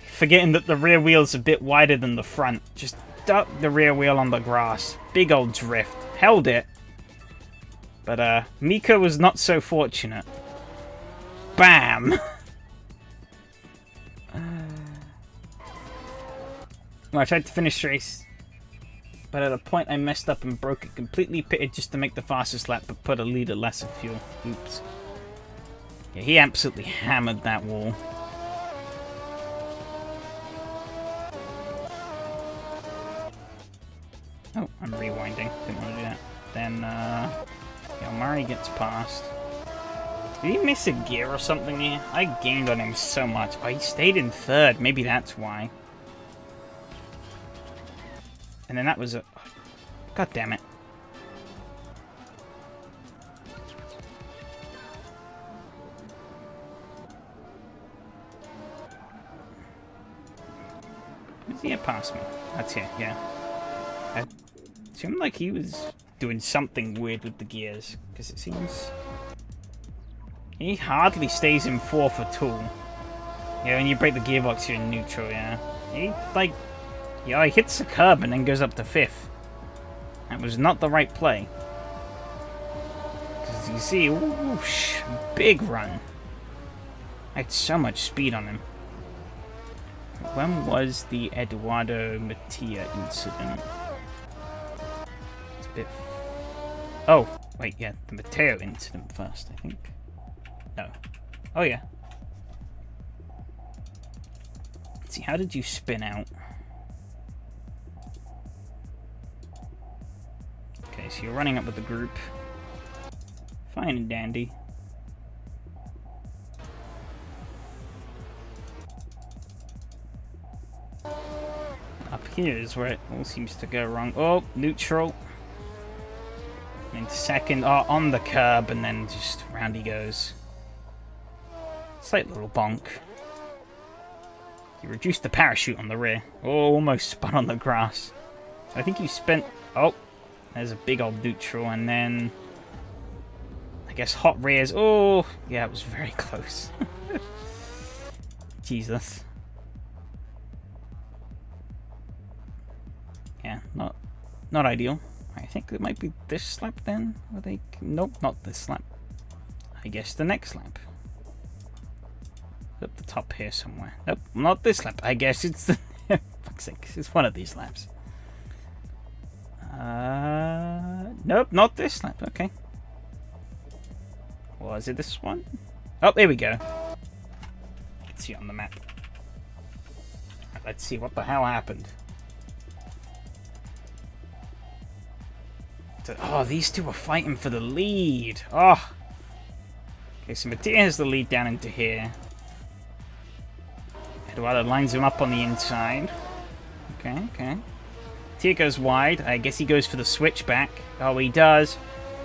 forgetting that the rear wheel's a bit wider than the front. Just duck the rear wheel on the grass. Big old drift. Held it. But, Mika was not so fortunate. Bam! Well, I tried to finish the race, but at a point I messed up and broke it completely. Pitted just to make the fastest lap, but put a liter less of fuel. Oops. Yeah, he absolutely hammered that wall. Oh, I'm rewinding. Didn't want to do that. Then, yeah, Murray gets past. Did he miss a gear or something here? I gained on him so much. Oh, he stayed in 3rd. Maybe that's why. And then that was a... God damn it. Did he get past me? That's it, yeah. It seemed like he was doing something weird with the gears, because it seems... He hardly stays in 4th at all. Yeah, when you break the gearbox, you're in neutral, yeah. He, like... Yeah, he hits the curb and then goes up to 5th. That was not the right play. Because you see, whoosh, big run. I had so much speed on him. When was the Eduardo Mattia incident? It's a bit... Oh, wait, yeah, the Matteo incident first, I think. No. Oh, yeah. Let's see, how did you spin out? Okay, so you're running up with the group. Fine and dandy. Up here is where it all seems to go wrong. Oh, neutral. Into 2nd. Oh, on the curb, and then just round he goes. Slight little bonk. You reduced the parachute on the rear. Oh, almost spun on the grass. I think you spent... Oh, there's a big old neutral, and then... I guess hot rears. Oh, yeah, it was very close. Jesus. Yeah, not ideal. Right, think it might be this lap then. Are they? Nope, not this lap. I guess the next lap. Up the top here somewhere. Nope, not this lap. I guess it's the... fuck's sake, it's one of these laps. Nope, not this lap. Okay. Was it this one? Oh, there we go. You can see it on the map. Right, let's see what the hell happened. Oh, these two are fighting for the lead. Oh. Okay, so Mattia has the lead down into here. Eduardo lines him up on the inside. Okay, okay. Mattia goes wide. I guess he goes for the switchback. Oh, he does.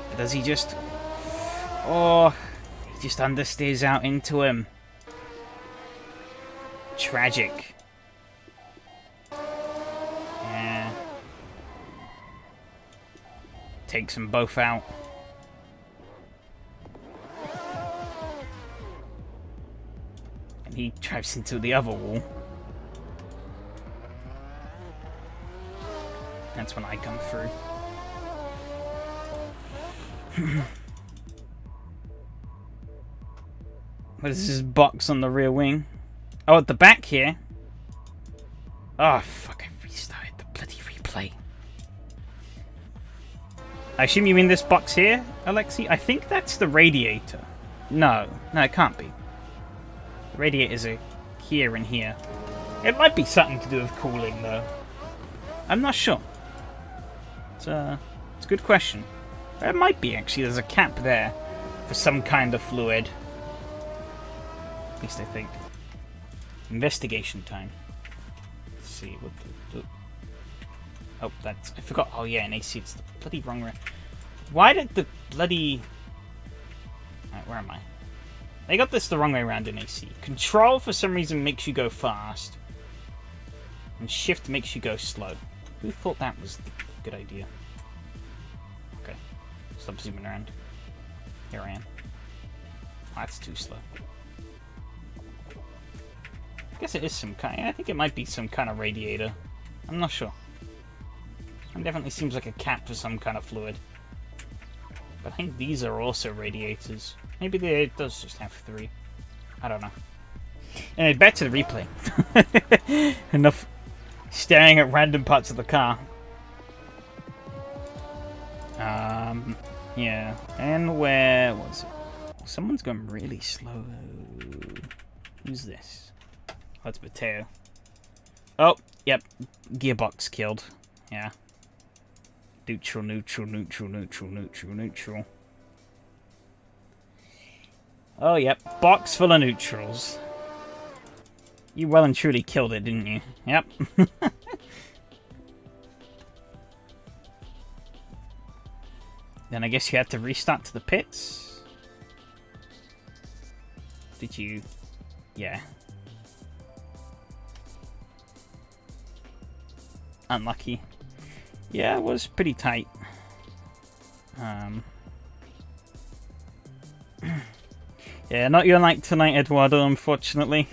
But does he just... Oh, he just understeers out into him. Tragic. Yeah. Takes them both out. And he drives into the other wall. That's when I come through. What is this box on the rear wing? Oh, at the back here. Oh, fuck, I restarted the bloody replay. I assume you mean this box here, Alexi? I think that's the radiator. No, it can't be. The radiators are here and here. It might be something to do with cooling, though. I'm not sure. It's a good question. It might be, actually. There's a cap there for some kind of fluid. At least I think. Investigation time. Let's see what the... Oh, that's... I forgot. Oh, yeah, an AC. It's the bloody wrong way. Why did the bloody... Alright, where am I? They got this the wrong way around in AC. Control, for some reason, makes you go fast. And shift makes you go slow. Who thought that was the good idea? Okay. Stop zooming around. Here I am. Oh, that's too slow. I guess it is some kind... I think it might be some kind of radiator. I'm not sure. It definitely seems like a cap for some kind of fluid. But I think these are also radiators. Maybe it does just have 3. I don't know. Anyway, back to the replay. Enough staring at random parts of the car. Yeah. And where was it? Someone's going really slow. Who's this? Oh, it's Matteo. Oh, yep. Gearbox killed. Yeah. Neutral, neutral, neutral, neutral, neutral, neutral. Oh, yep. Box full of neutrals. You well and truly killed it, didn't you? Yep. Then I guess you had to restart to the pits. Did you? Yeah. Unlucky. Yeah, it was pretty tight. Yeah, not your night tonight, Eduardo, unfortunately.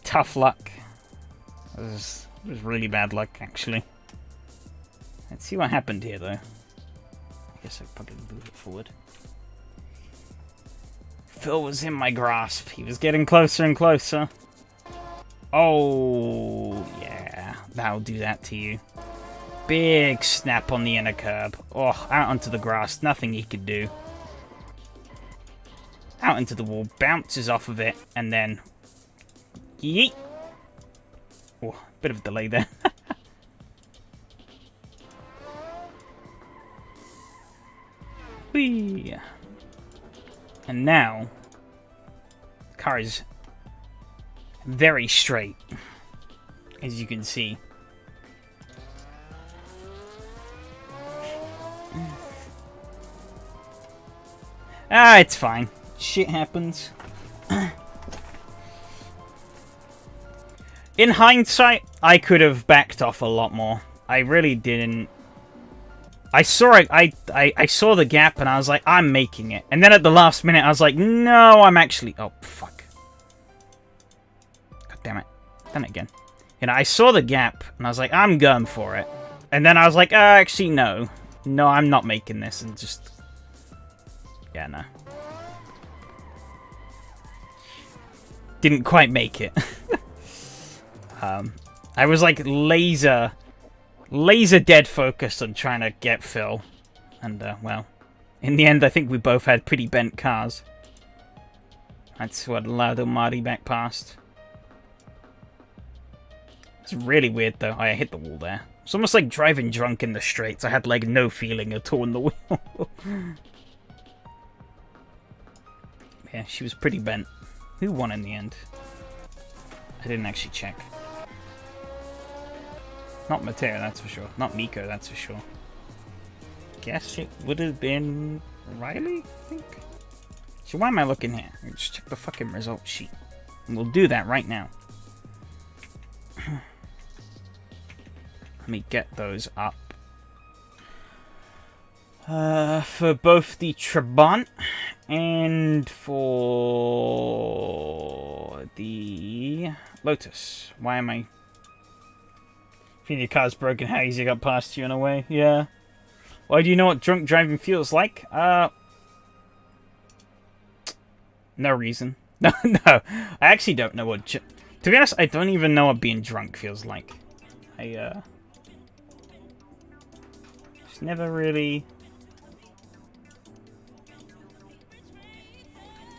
Tough luck. It was really bad luck, actually. Let's see what happened here, though. I guess I'll probably move it forward. Phil was in my grasp. He was getting closer and closer. Oh, yeah. That'll do that to you. Big snap on the inner curb. Oh, out onto the grass. Nothing he could do. Out into the wall. Bounces off of it. And then... Yeet! Oh, bit of a delay there. Whee! And now... The car is very straight. As you can see. Ah, it's fine. Shit happens. In hindsight, I could have backed off a lot more. I really didn't. I saw it. I saw the gap and I was like, I'm making it. And then at the last minute, I was like, no, I'm actually. Oh fuck! God damn it! Done it again. You know, I saw the gap and I was like, I'm going for it. And then I was like, actually, no. No, I'm not making this. And just... Yeah, no. Didn't quite make it. I was like laser dead focused on trying to get Phil. And, well, in the end, I think we both had pretty bent cars. That's what allowed Omari back past. It's really weird, though. I hit the wall there. It's almost like driving drunk in the straights. I had, like, no feeling at all in the wheel. Yeah, she was pretty bent. Who won in the end? I didn't actually check. Not Matteo, that's for sure. Not Miko, that's for sure. Guess it would have been Riley, I think? So why am I looking here? Let's check the fucking result sheet. And we'll do that right now. Let me get those up. For both the Trabant and for the Lotus. Why am I... Feel your car's broken, how easy it got past you in a way? Yeah. Why do you know what drunk driving feels like? No reason. No. I actually don't know what... To be honest, I don't even know what being drunk feels like. Just never really...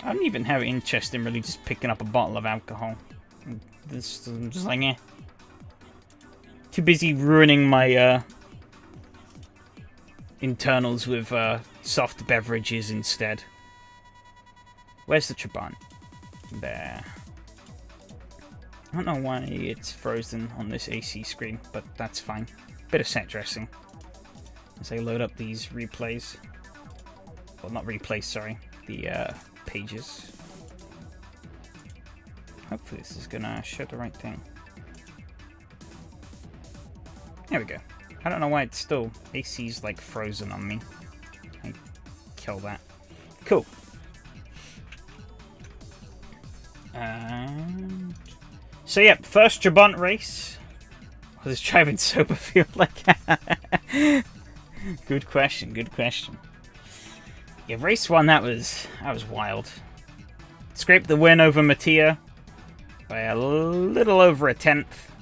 I don't even have interest in really just picking up a bottle of alcohol. I'm just like, eh. Too busy ruining my internals with soft beverages instead. Where's the Trabant? There. I don't know why it's frozen on this AC screen, but that's fine. Bit of set dressing. As I load up these replays. Well, not replays, sorry. The pages. Hopefully this is gonna show the right thing. There we go. I don't know why it's still... AC's like frozen on me. I kill that. Cool. So yeah, first Trabant race. What does driving sober feel like? Good question, good question. Yeah, race one, that was wild. Scraped the win over Mattia by a little over a tenth.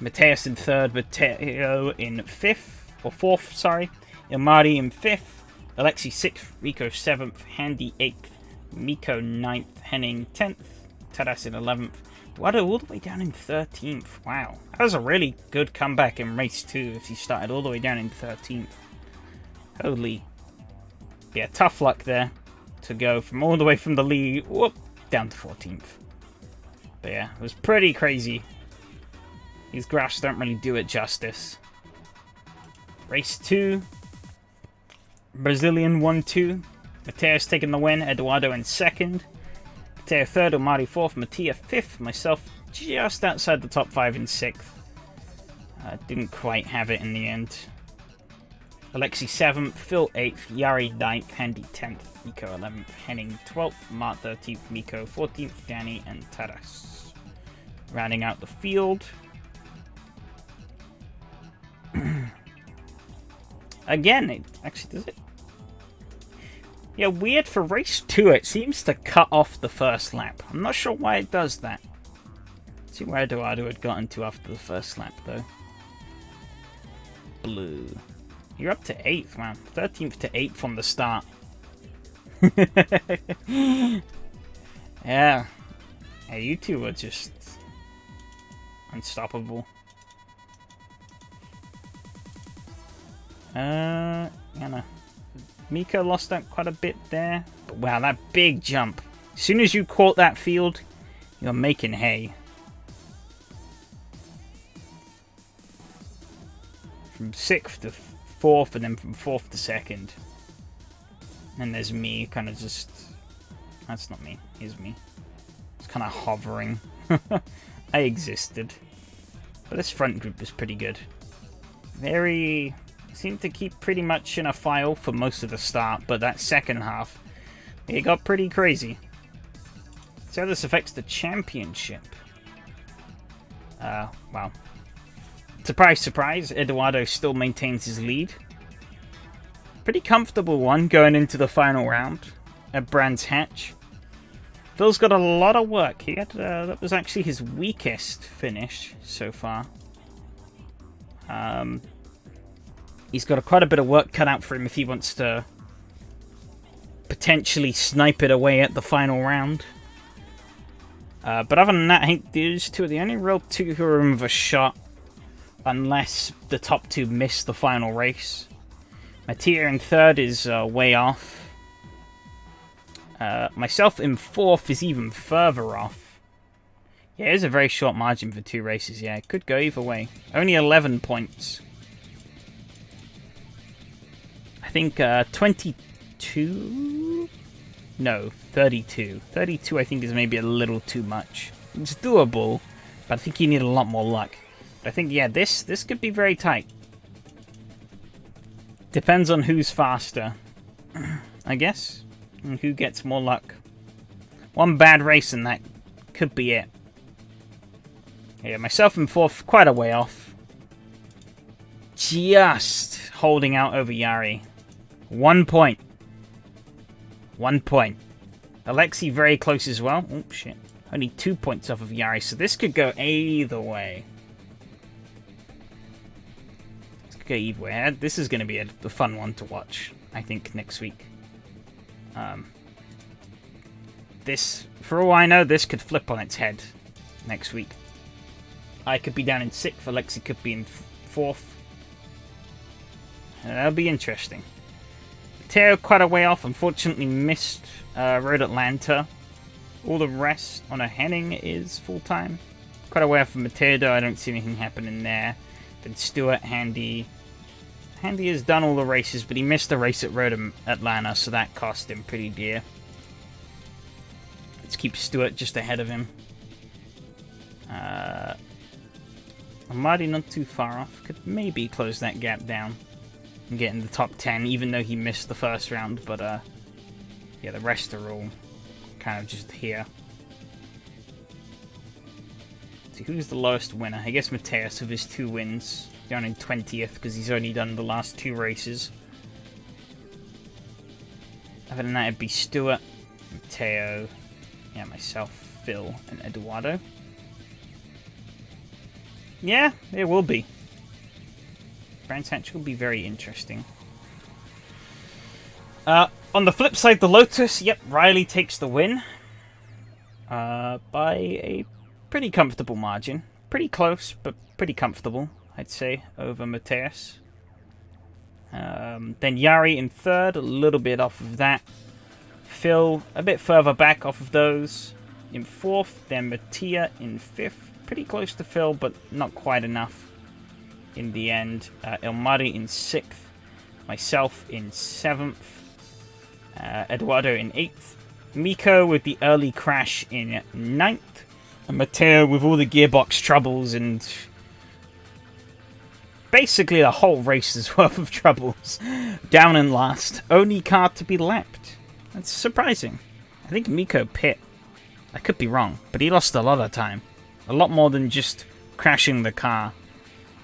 Mateus in third, Matteo in fifth, or fourth, sorry. Ilmari in fifth, Alexi sixth, Rico seventh, Handy eighth, Miko ninth, Henning 10th, Tadas in 11th, Eduardo all the way down in 13th. Wow, that was a really good comeback in race 2 if he started all the way down in 13th. Holy. Yeah, tough luck there to go from all the way from the lead, whoop, down to 14th. But yeah, it was pretty crazy. These graphs don't really do it justice. Race 2. Brazilian 1-2. Mateus taking the win, Eduardo in second. Mateo third, Omari fourth, Mattia fifth, myself just outside the top 5 in sixth. Didn't quite have it in the end. Alexi 7th, Phil 8th, Yari 9th, Handy 10th, Miko 11th, Henning 12th, Mark 13th, Miko 14th, Danny and Taras. Rounding out the field. Again, it actually does it. Yeah, weird for race 2, it seems to cut off the first lap. I'm not sure why it does that. Let's see where Eduardo had gotten to after the first lap, though. Blue. You're up to 8th, man. 13th to 8th from the start. Yeah. Yeah, you two are just unstoppable. Yeah, no. Miko lost out quite a bit there. But wow, that big jump. As soon as you caught that field, you're making hay. From 6th to 4th, and then from 4th to 2nd. And there's me, kind of just... That's not me, here's me. It's kind of hovering. I existed. But this front group is pretty good. Very... Seemed to keep pretty much in a file for most of the start, but that second half, it got pretty crazy. So how this affects the championship. Well, Surprise, surprise, Eduardo still maintains his lead. Pretty comfortable one going into the final round at Brands Hatch. Phil's got a lot of work. He had that was actually his weakest finish so far. He's got quite a bit of work cut out for him if he wants to potentially snipe it away at the final round. But other than that, I think these two are the only real two who are in with a shot, unless the top two miss the final race. Mattia in third is way off. Myself in fourth is even further off. Yeah, it is a very short margin for two races. Yeah, it could go either way. Only 11 points. I think 22? No, 32. 32 I think is maybe a little too much. It's doable, but I think you need a lot more luck. But I think, yeah, this could be very tight. Depends on who's faster, I guess. And who gets more luck. One bad race and that could be it. Yeah, myself in fourth, quite a way off. Just holding out over Yari. 1 point. 1 point. Alexei very close as well. Oh, shit. Only 2 points off of Yari, so this could go either way. This could go either way. This is going to be a fun one to watch, I think, next week. This, for all I know, this could flip on its head next week. I could be down in 6th, Alexei could be in 4th. That'll be interesting. Matteo quite a way off, unfortunately missed Road Atlanta. All the rest on a Henning is full-time. Quite a way off from Matteo, though. I don't see anything happening there. Then Stewart, Handy. Handy has done all the races, but he missed a race at Road Atlanta, so that cost him pretty dear. Let's keep Stewart just ahead of him. Amadi not too far off. Could maybe close that gap down and get in the top 10, even though he missed the first round. But, yeah, the rest are all kind of just here. So who's the lowest winner? I guess Mateus with his 2 wins. Down in 20th because he's only done the last 2 races. Other than that, it'd be Stewart, Matteo, yeah, myself, Phil, and Eduardo. Yeah, it will be. Brands Hatch will be very interesting. On the flip side, the Lotus, yep, Riley takes the win. By a pretty comfortable margin. Pretty close, but pretty comfortable, I'd say, over Mateus. Then Yari in third, a little bit off of that. Phil, a bit further back off of those. In fourth, then Mattia in fifth. Pretty close to Phil, but not quite enough in the end. Ilmari in sixth. Myself in seventh. Eduardo in eighth. Miko with the early crash in ninth. And Matteo with all the gearbox troubles and basically a whole race's worth of troubles. Down in last. Only car to be lapped. That's surprising. I think Miko pit. I could be wrong, but he lost a lot of time. A lot more than just crashing the car.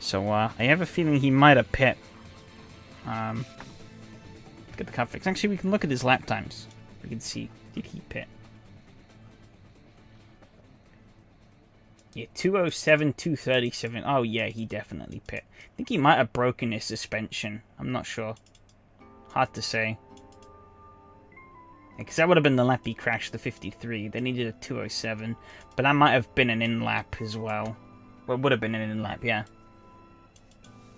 So I have a feeling he might have pit. Look at the car fix. Actually, we can look at his lap times. We can see. Did he pit? Yeah, 207, 237. Oh, yeah, he definitely pit. I think he might have broken his suspension. I'm not sure. Hard to say. Because that would have been the lap he crashed, the 53. They needed a 207. But that might have been an in-lap as well. Well, it would have been an in-lap, yeah.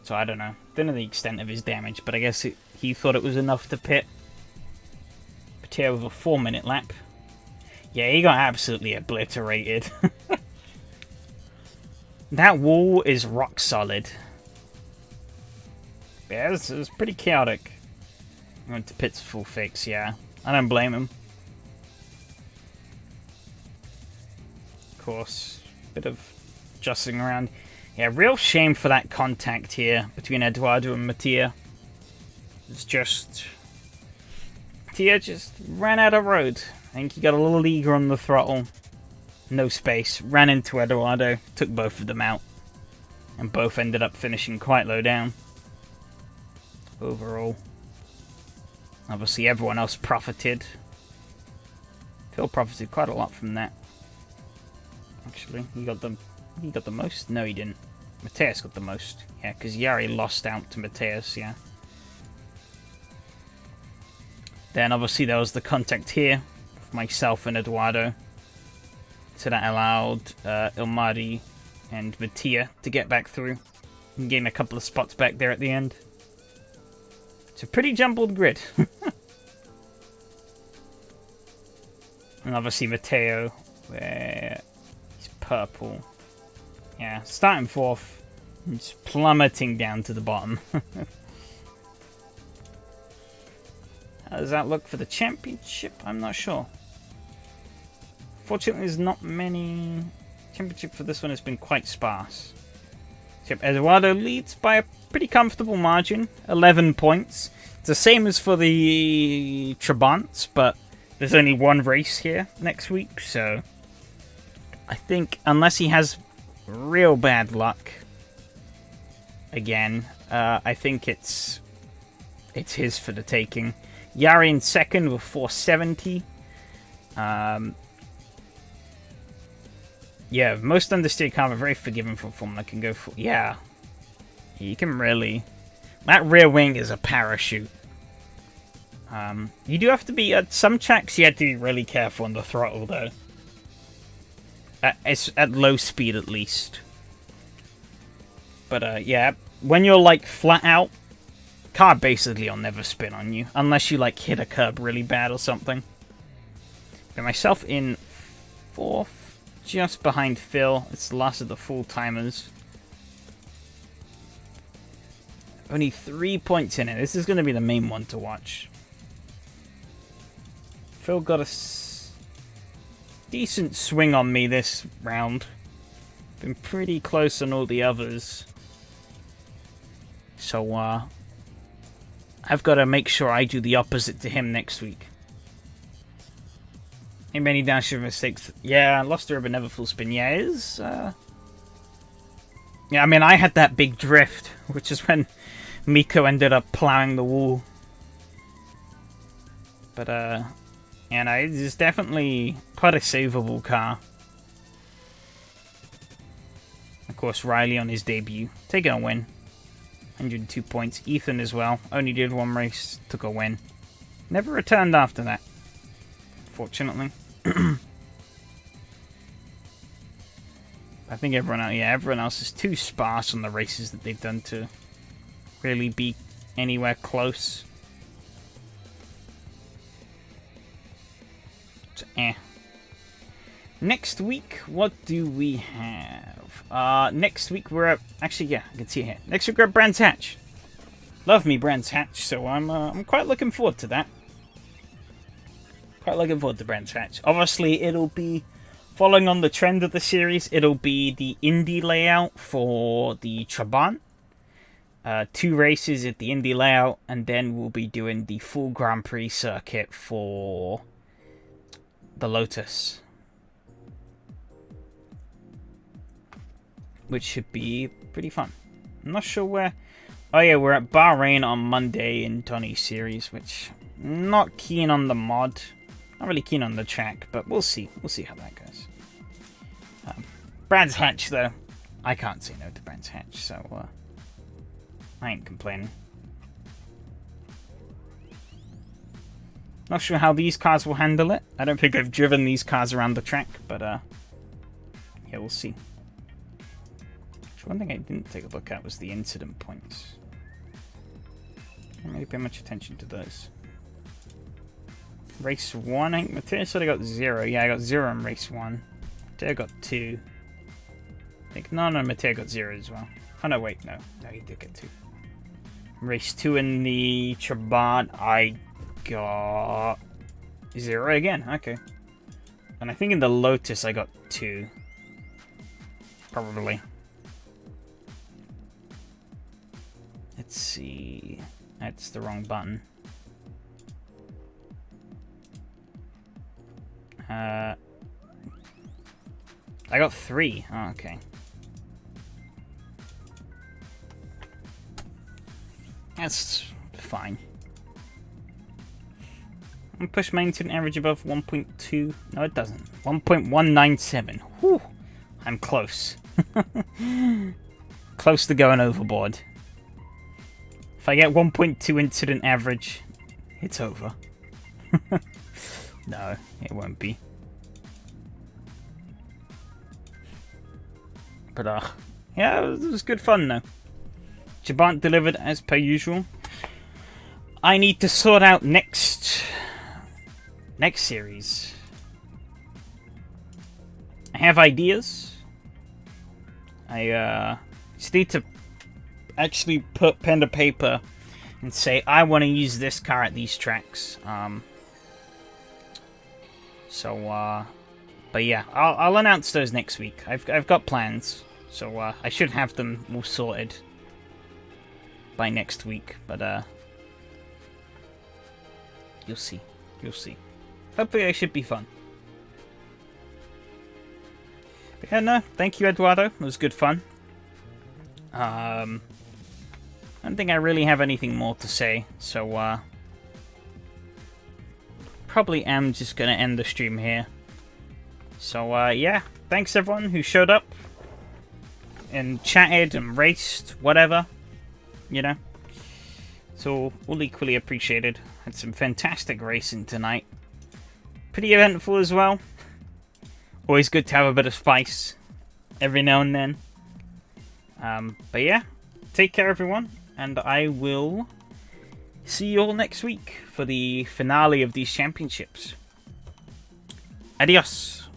So I don't know. Don't know the extent of his damage, but I guess he thought it was enough to pit. Pateo with a 4-minute lap. Yeah, he got absolutely obliterated. That wall is rock solid. Yeah, it was pretty chaotic. Went to pits full fix, yeah. I don't blame him. Of course, bit of jostling around. Yeah, real shame for that contact here between Eduardo and Mattia. It's just... Mattia just ran out of road. I think he got a little eager on the throttle. No space. Ran into Eduardo. Took both of them out. And both ended up finishing quite low down overall. Obviously, everyone else profited. Phil profited quite a lot from that. Actually, he got the most? No, he didn't. Mateus got the most. Yeah, because Yari lost out to Mateus, yeah. Then, obviously, there was the contact here with myself and Eduardo. So that allowed Ilmari and Mattia to get back through and gain a couple of spots back there at the end. It's a pretty jumbled grid. And obviously Matteo, where he's purple. Yeah, starting fourth, and just plummeting down to the bottom. How does that look for the championship? I'm not sure. Fortunately, there's not many. Championship for this one has been quite sparse. Yep, Eduardo leads by a pretty comfortable margin, 11 points. It's the same as for the Trabants, but there's only one race here next week, so I think unless he has real bad luck again, I think it's his for the taking. Yari in second with 470. Yeah, most understeer cars are very forgiving for Formula. Can go for, yeah, you can really. That rear wing is a parachute. You do have to be at some tracks. You have to be really careful on the throttle, though. It's at low speed, at least. But yeah, when you're like flat out, car basically will never spin on you unless you like hit a curb really bad or something. Got myself in fourth. Just behind Phil. It's the last of the full-timers. Only 3 points in it. This is going to be the main one to watch. Phil got a decent swing on me this round. Been pretty close on all the others. So, I've got to make sure I do the opposite to him next week. Hey, many downshift mistakes. Yeah, lost to never full spin. Yeah, it is. Yeah, I mean, I had that big drift, which is when Miko ended up plowing the wall. But, and it's definitely quite a savable car. Of course, Riley on his debut, taking a win. 102 points. Ethan as well. Only did one race, took a win. Never returned after that. Fortunately. I think everyone else is too sparse on the races that they've done to really be anywhere close. So, next week, what do we have? Next week we're at, actually, yeah, I can see it here. Next week we're at Brands Hatch. Love me Brands Hatch, so I'm quite looking forward to that. Quite looking forward to Brands Hatch. Obviously, it'll be following on the trend of the series. It'll be the Indy layout for the Trabant. 2 races at the Indy layout, and then we'll be doing the full Grand Prix circuit for the Lotus, which should be pretty fun. I'm not sure where. Oh yeah, we're at Bahrain on Monday in Tony's series, which I'm not keen on the mod. Not really keen on the track, but we'll see. We'll see how that goes. Brands Hatch, though. I can't say no to Brands Hatch, so I ain't complaining. Not sure how these cars will handle it. I don't think I've driven these cars around the track, but yeah, we'll see. One thing I didn't take a look at was the incident points. I didn't really pay much attention to those. Race 1, I think Matteo said I got 0. Yeah, I got 0 in race 1. Matteo got 2. I think, no, Matteo got 0 as well. Oh, no, wait, no. No, he did get 2. Race 2 in the Trabant, I got 0 again. Okay. And I think in the Lotus, I got 2. Probably. Let's see. That's the wrong button. I got 3. Oh, okay. That's fine. And push maintenance average above 1.2. No, it doesn't. 1.197. Whew. I'm close. Close to going overboard. If I get 1.2 incident average, it's over. No, it won't be. But, yeah, it was good fun, though. Trabant delivered as per usual. I need to sort out next series. I have ideas. I just need to actually put pen to paper and say I want to use this car at these tracks. But yeah, I'll announce those next week. I've got plans, so I should have them all sorted by next week. But you'll see. Hopefully, it should be fun. But yeah, no, thank you, Eduardo. It was good fun. I don't think I really have anything more to say, so probably am just gonna end the stream here. So yeah, thanks everyone who showed up and chatted and raced, whatever, you know. It's all equally appreciated. Had some fantastic racing tonight. Pretty eventful as well. Always good to have a bit of spice every now and then. But yeah, take care everyone, and I will see you all next week for the finale of these championships. Adios.